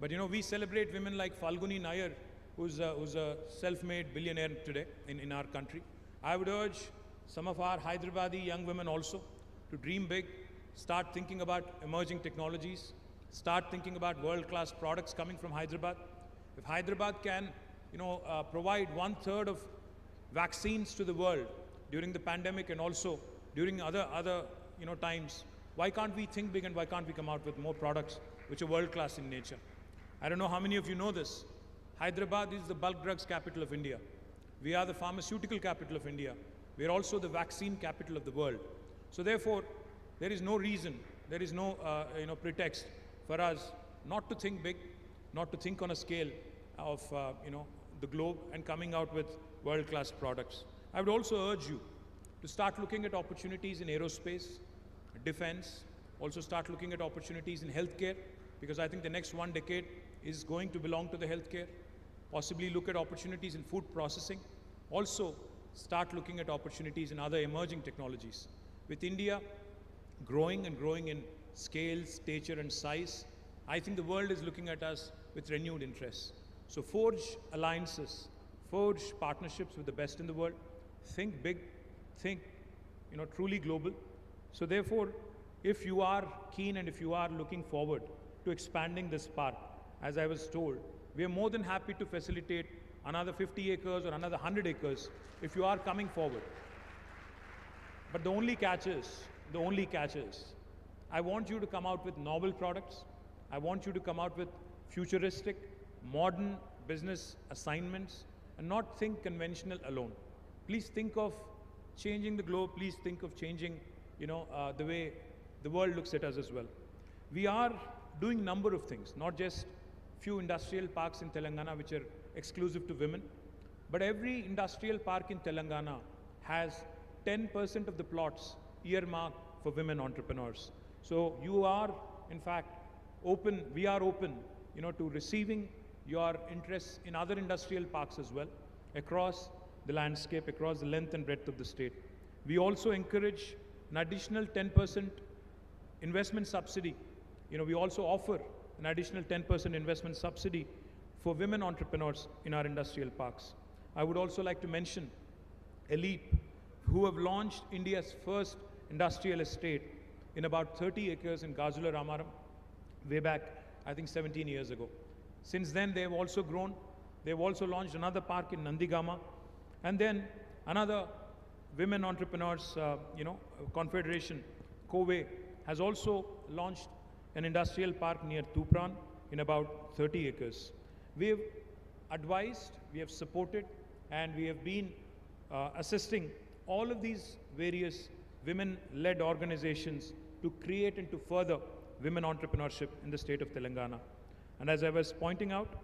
S12: But, we celebrate women like Falguni Nair, who's a self-made billionaire today in our country. I would urge some of our Hyderabadi young women also to dream big, start thinking about emerging technologies, start thinking about world-class products coming from Hyderabad. If Hyderabad can, provide 1/3 of vaccines to the world during the pandemic and also during other times, why can't we think big and why can't we come out with more products which are world-class in nature? I don't know how many of you know this. Hyderabad is the bulk drugs capital of India. We are the pharmaceutical capital of India. We are also the vaccine capital of the world. So therefore, there is no reason, there is no pretext for us not to think big, not to think on a scale of the globe and coming out with world-class products. I would also urge you to start looking at opportunities in aerospace, defense, also start looking at opportunities in healthcare, because I think the next 1 decade is going to belong to the healthcare. Possibly look at opportunities in food processing. Also start looking at opportunities in other emerging technologies. With India growing in scale, stature and size, I think the world is looking at us with renewed interest. So forge alliances, forge partnerships with the best in the world, think big, think truly global. So therefore, if you are keen and if you are looking forward to expanding this park, as I was told, we are more than happy to facilitate another 50 acres or another 100 acres if you are coming forward. But the only catch is, I want you to come out with novel products. I want you to come out with futuristic, modern business assignments and not think conventional alone. Please think of changing the globe. Please think of changing, the way the world looks at us as well. We are doing a number of things, not just few industrial parks in Telangana which are exclusive to women, but every industrial park in Telangana has 10% of the plots earmarked for women entrepreneurs. So you are, in fact, open, we are open, to receiving your interests in other industrial parks as well, across the landscape, across the length and breadth of the state. We also encourage an additional 10% investment subsidy. We also offer an additional 10% investment subsidy for women entrepreneurs in our industrial parks. I would also like to mention Elite, who have launched India's first industrial estate in about 30 acres in Gajula Ramaram. way back, I think 17 years ago. Since then, they have also grown. They've also launched another park in Nandigama, and then another women entrepreneurs, confederation, COVE, has also launched an industrial park near Tupran in about 30 acres. We have advised, we have supported, and we have been assisting all of these various women-led organizations to create and to further women entrepreneurship in the state of Telangana. And as I was pointing out,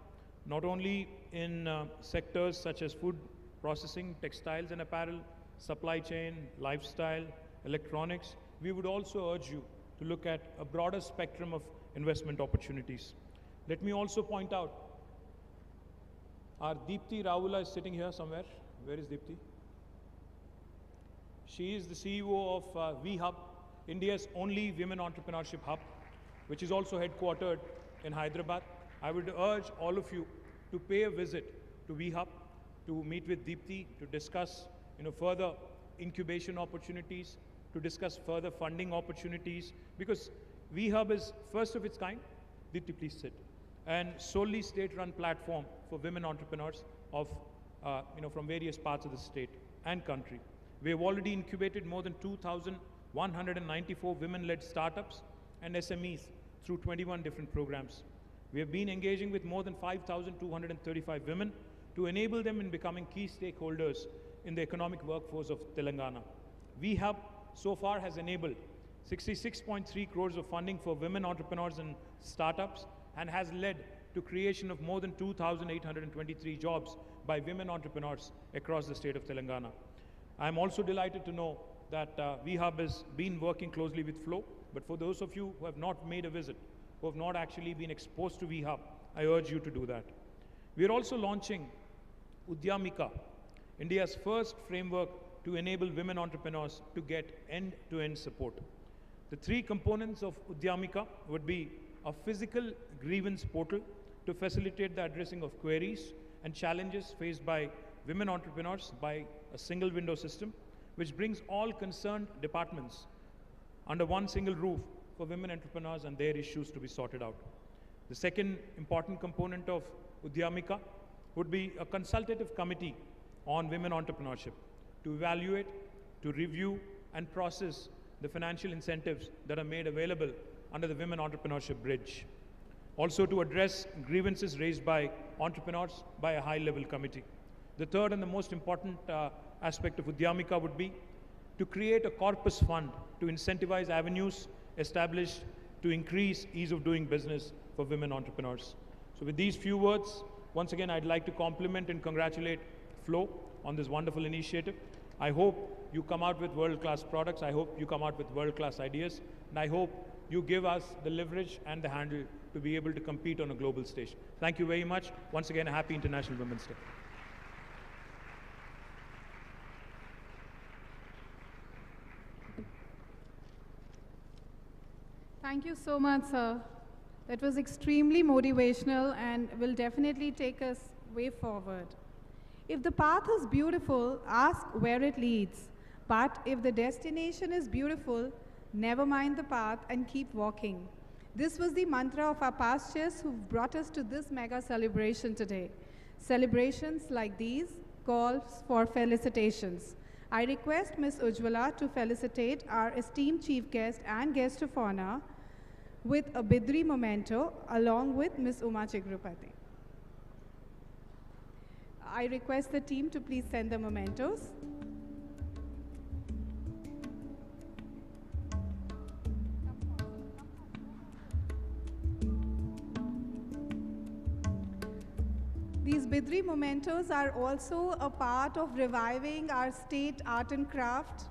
S12: not only in sectors such as food processing, textiles and apparel, supply chain, lifestyle, electronics, we would also urge you to look at a broader spectrum of investment opportunities. Let me also point out, our Deepti Ravula is sitting here somewhere. Where is Deepti? She is the CEO of V-Hub, India's only women entrepreneurship hub, which is also headquartered in Hyderabad. I would urge all of you to pay a visit to V-Hub, to meet with Deepti, to discuss further incubation opportunities, to discuss further funding opportunities, because V-Hub is first of its kind. Deepti, please sit. And solely state-run platform for women entrepreneurs of, from various parts of the state and country. We have already incubated more than 2,194 women-led startups and SMEs through 21 different programs. We have been engaging with more than 5,235 women to enable them in becoming key stakeholders in the economic workforce of Telangana. VHub so far has enabled 66.3 crores of funding for women entrepreneurs and startups and has led to creation of more than 2,823 jobs by women entrepreneurs across the state of Telangana. I'm also delighted to know that VHub has been working closely with Flow, but for those of you who have not made a visit, who have not actually been exposed to VHub, I urge you to do that. We are also launching Udyamika, India's first framework to enable women entrepreneurs to get end-to-end support. The three components of Udyamika would be a physical grievance portal to facilitate the addressing of queries and challenges faced by women entrepreneurs by a single window system, which brings all concerned departments under one single roof for women entrepreneurs and their issues to be sorted out. The second important component of Udyamika would be a consultative committee on women entrepreneurship to evaluate, to review and process the financial incentives that are made available under the Women Entrepreneurship Bridge. Also to address grievances raised by entrepreneurs by a high-level committee. The third and the most important aspect of Udyamika would be to create a corpus fund to incentivize avenues established to increase ease of doing business for women entrepreneurs. So with these few words, once again, I'd like to compliment and congratulate Flow on this wonderful initiative. I hope you come out with world-class products. I hope you come out with world-class ideas. And I hope you give us the leverage and the handle to be able to compete on a global stage. Thank you very much. Once again, a happy International Women's Day.
S1: Thank you so much, sir. That was extremely motivational and will definitely take us way forward. If the path is beautiful, ask where it leads. But if the destination is beautiful, never mind the path and keep walking. This was the mantra of our past chairs who've brought us to this mega celebration today. Celebrations like these calls for felicitations. I request Ms. Ujjwala to felicitate our esteemed chief guest and guest of honor with a Bidri memento along with Ms. Uma Chigrupati. I request the team to please send the mementos. These Bidri mementos are also a part of reviving our state art and craft.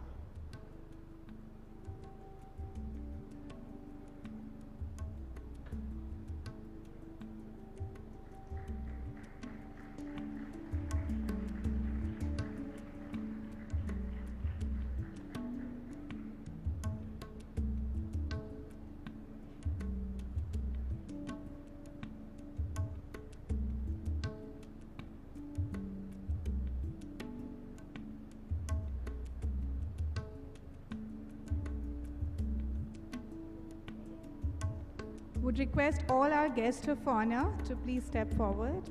S1: Would request all our guests of honor to please step forward.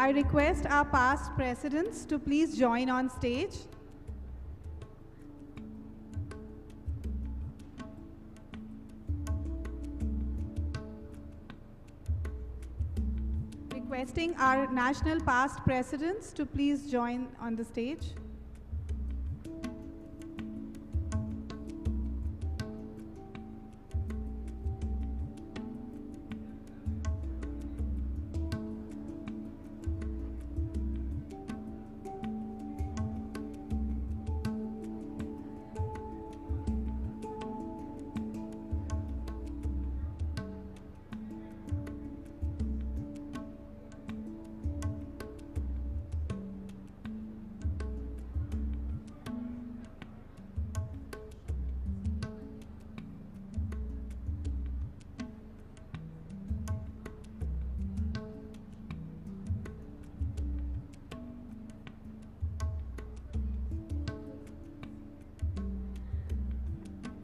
S1: I request our past presidents to please join on stage. Requesting our national past presidents to please join on the stage.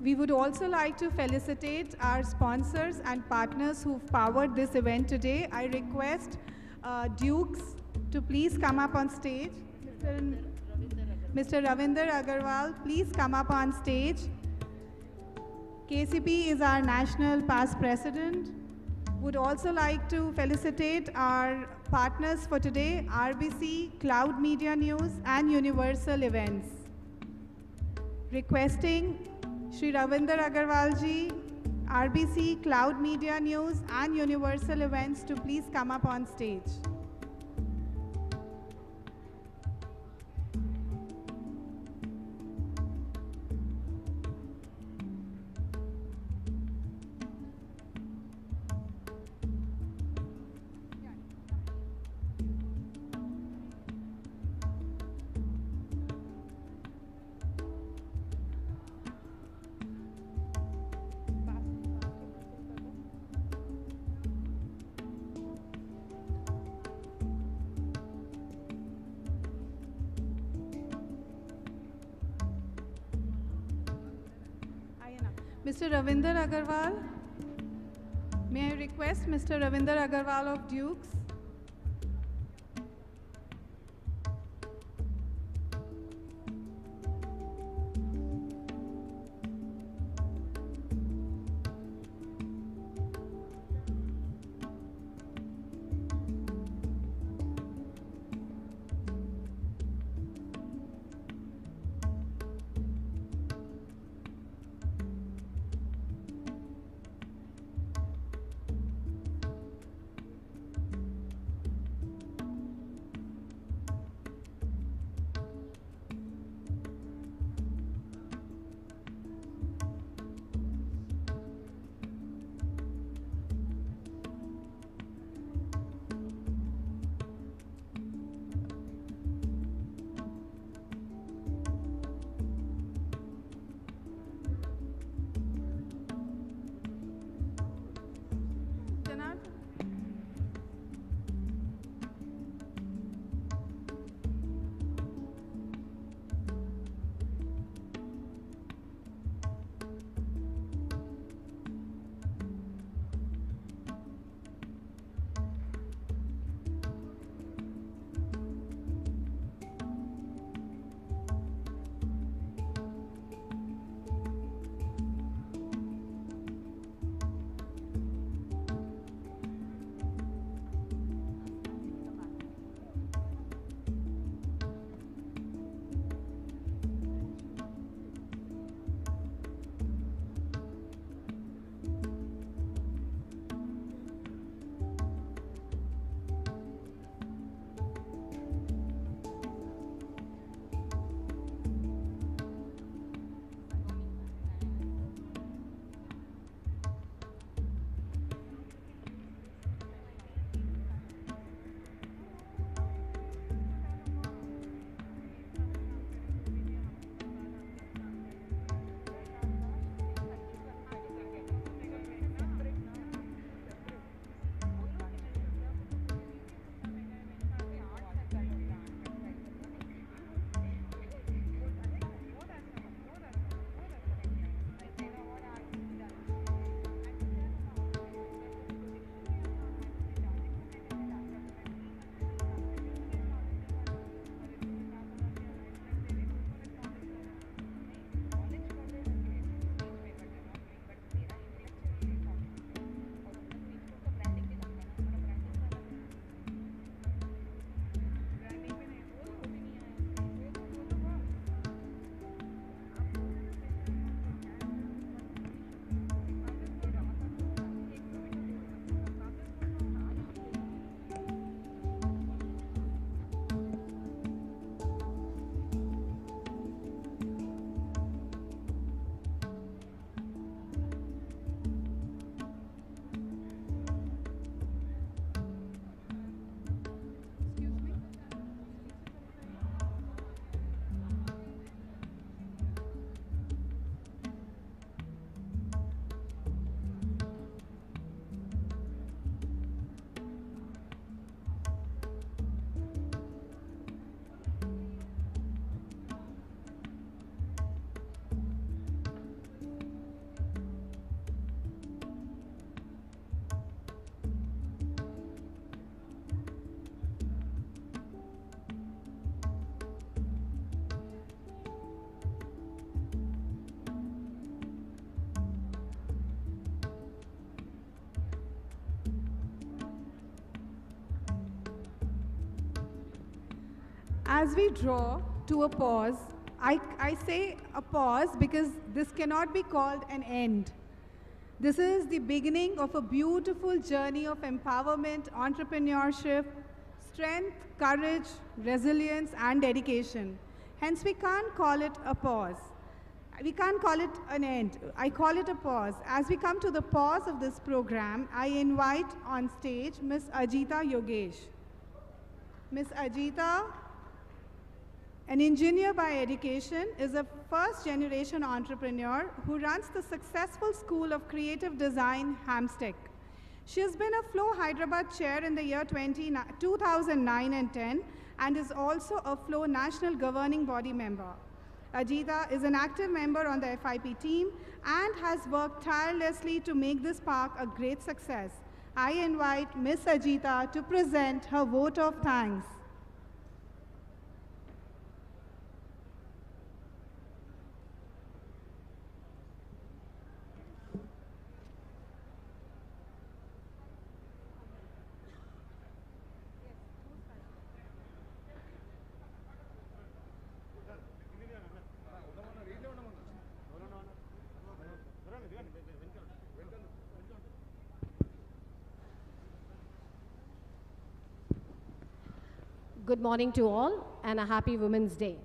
S1: We would also like to felicitate our sponsors and partners who've powered this event today. I request Dukes to please come up on stage. Mr. Ravinder Agarwal, please come up on stage. KCP is our national past president. Would also like to felicitate our partners for today, RBC, Cloud Media News, and Universal Events. Requesting Shri Ravinder Agarwal ji, RBC, Cloud Media News, and Universal Events to please come up on stage. Mr. Ravinder Agarwal, may I request Mr. Ravinder Agarwal of Dukes? As we draw to a pause, I say a pause because this cannot be called an end. This is the beginning of a beautiful journey of empowerment, entrepreneurship, strength, courage, resilience, and dedication. Hence, we can't call it a pause. We can't call it an end. I call it a pause. As we come to the pause of this program, I invite on stage Ms. Ajita Yogesh. Ms. Ajita, an engineer by education, is a first-generation entrepreneur who runs the successful School of Creative Design, Hamsteck. She has been a Flow Hyderabad chair in the year 2009 and 10 and is also a Flow National Governing Body member. Ajita is an active member on the FIP team and has worked tirelessly to make this park a great success. I invite Ms. Ajita to present her vote of thanks.
S13: Good morning to all and a happy Women's Day.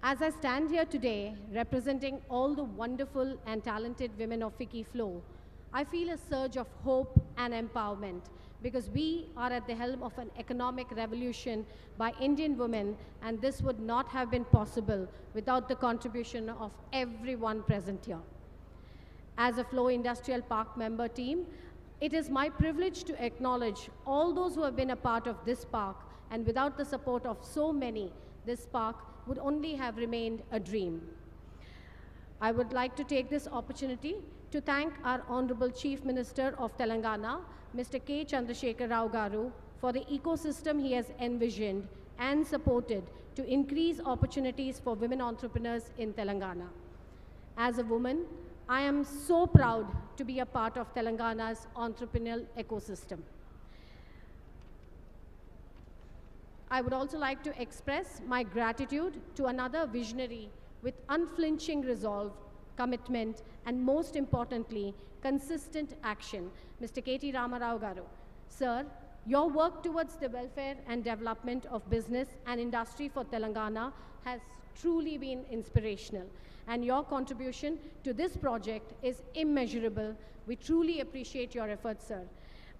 S13: As I stand here today representing all the wonderful and talented women of FICCI Flow, I feel a surge of hope and empowerment because we are at the helm of an economic revolution by Indian women, and this would not have been possible without the contribution of everyone present here. As a Flow Industrial Park member team, it is my privilege to acknowledge all those who have been a part of this park, and without the support of so many, this park would only have remained a dream. I would like to take this opportunity to thank our Honorable Chief Minister of Telangana, Mr. K. Chandrasekhar Rao Garu, for the ecosystem he has envisioned and supported to increase opportunities for women entrepreneurs in Telangana. As a woman, I am so proud to be a part of Telangana's entrepreneurial ecosystem. I would also like to express my gratitude to another visionary with unflinching resolve, commitment, and most importantly, consistent action, Mr. K.T. Ramarao Garu. Sir, your work towards the welfare and development of business and industry for Telangana has truly been inspirational, and your contribution to this project is immeasurable. We truly appreciate your efforts, sir.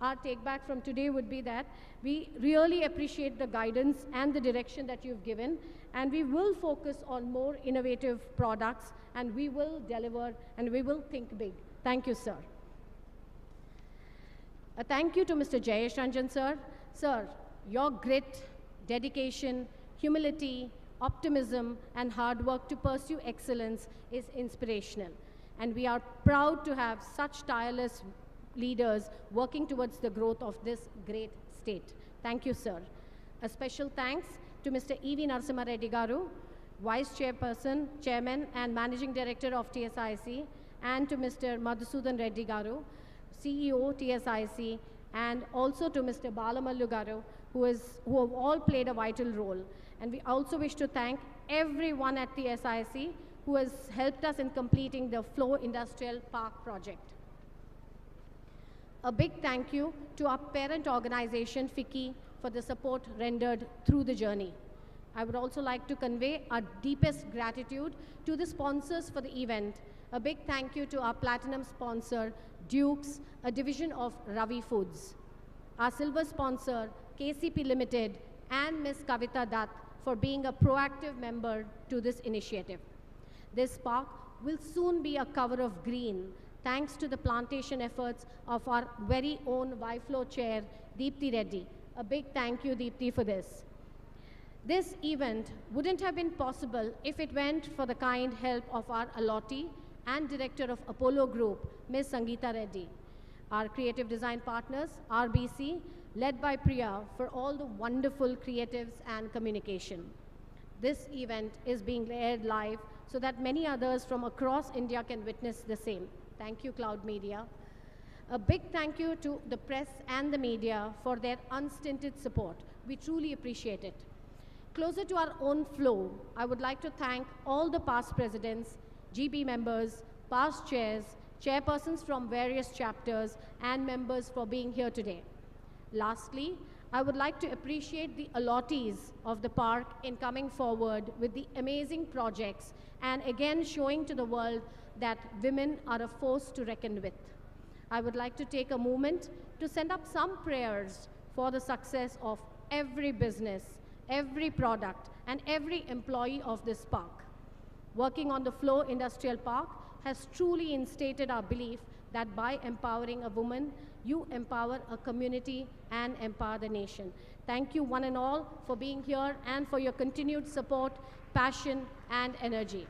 S13: Our take back from today would be that we really appreciate the guidance and the direction that you've given, and we will focus on more innovative products, and we will deliver, and we will think big. Thank you, sir. A thank you to Mr. Jayesh Ranjan, sir. Sir, your grit, dedication, humility, optimism, and hard work to pursue excellence is inspirational, and we are proud to have such tireless leaders working towards the growth of this great state. Thank you, sir. A special thanks to Mr. E.V. Narasimha Reddy Garu, Vice Chairperson, Chairman and Managing Director of TSIC, and to Mr. Madhusudan Reddy Garu, CEO TSIC, and also to Mr. Balamallu Garu, who have all played a vital role. And we also wish to thank everyone at TSIC who has helped us in completing the Flow Industrial Park project. A big thank you to our parent organization, FICCI, for the support rendered through the journey. I would also like to convey our deepest gratitude to the sponsors for the event. A big thank you to our platinum sponsor, Dukes, a division of Ravi Foods. Our silver sponsor, KCP Limited, and Ms. Kavita Dutt for being a proactive member to this initiative. This park will soon be a cover of green, thanks to the plantation efforts of our very own YFlow chair, Deepti Reddy. A big thank you, Deepti, for this. This event wouldn't have been possible if it went for the kind help of our allottee and director of Apollo Group, Ms. Sangeeta Reddy. Our creative design partners, RBC, led by Priya, for all the wonderful creatives and communication. This event is being aired live so that many others from across India can witness the same. Thank you, Cloud Media. A big thank you to the press and the media for their unstinted support. We truly appreciate it. Closer to our own flow, I would like to thank all the past presidents, GB members, past chairs, chairpersons from various chapters, and members for being here today. Lastly, I would like to appreciate the allottees of the park in coming forward with the amazing projects and again showing to the world that women are a force to reckon with. I would like to take a moment to send up some prayers for the success of every business, every product, and every employee of this park. Working on the Flow Industrial Park has truly instated our belief that by empowering a woman, you empower a community and empower the nation. Thank you one and all for being here and for your continued support, passion, and energy.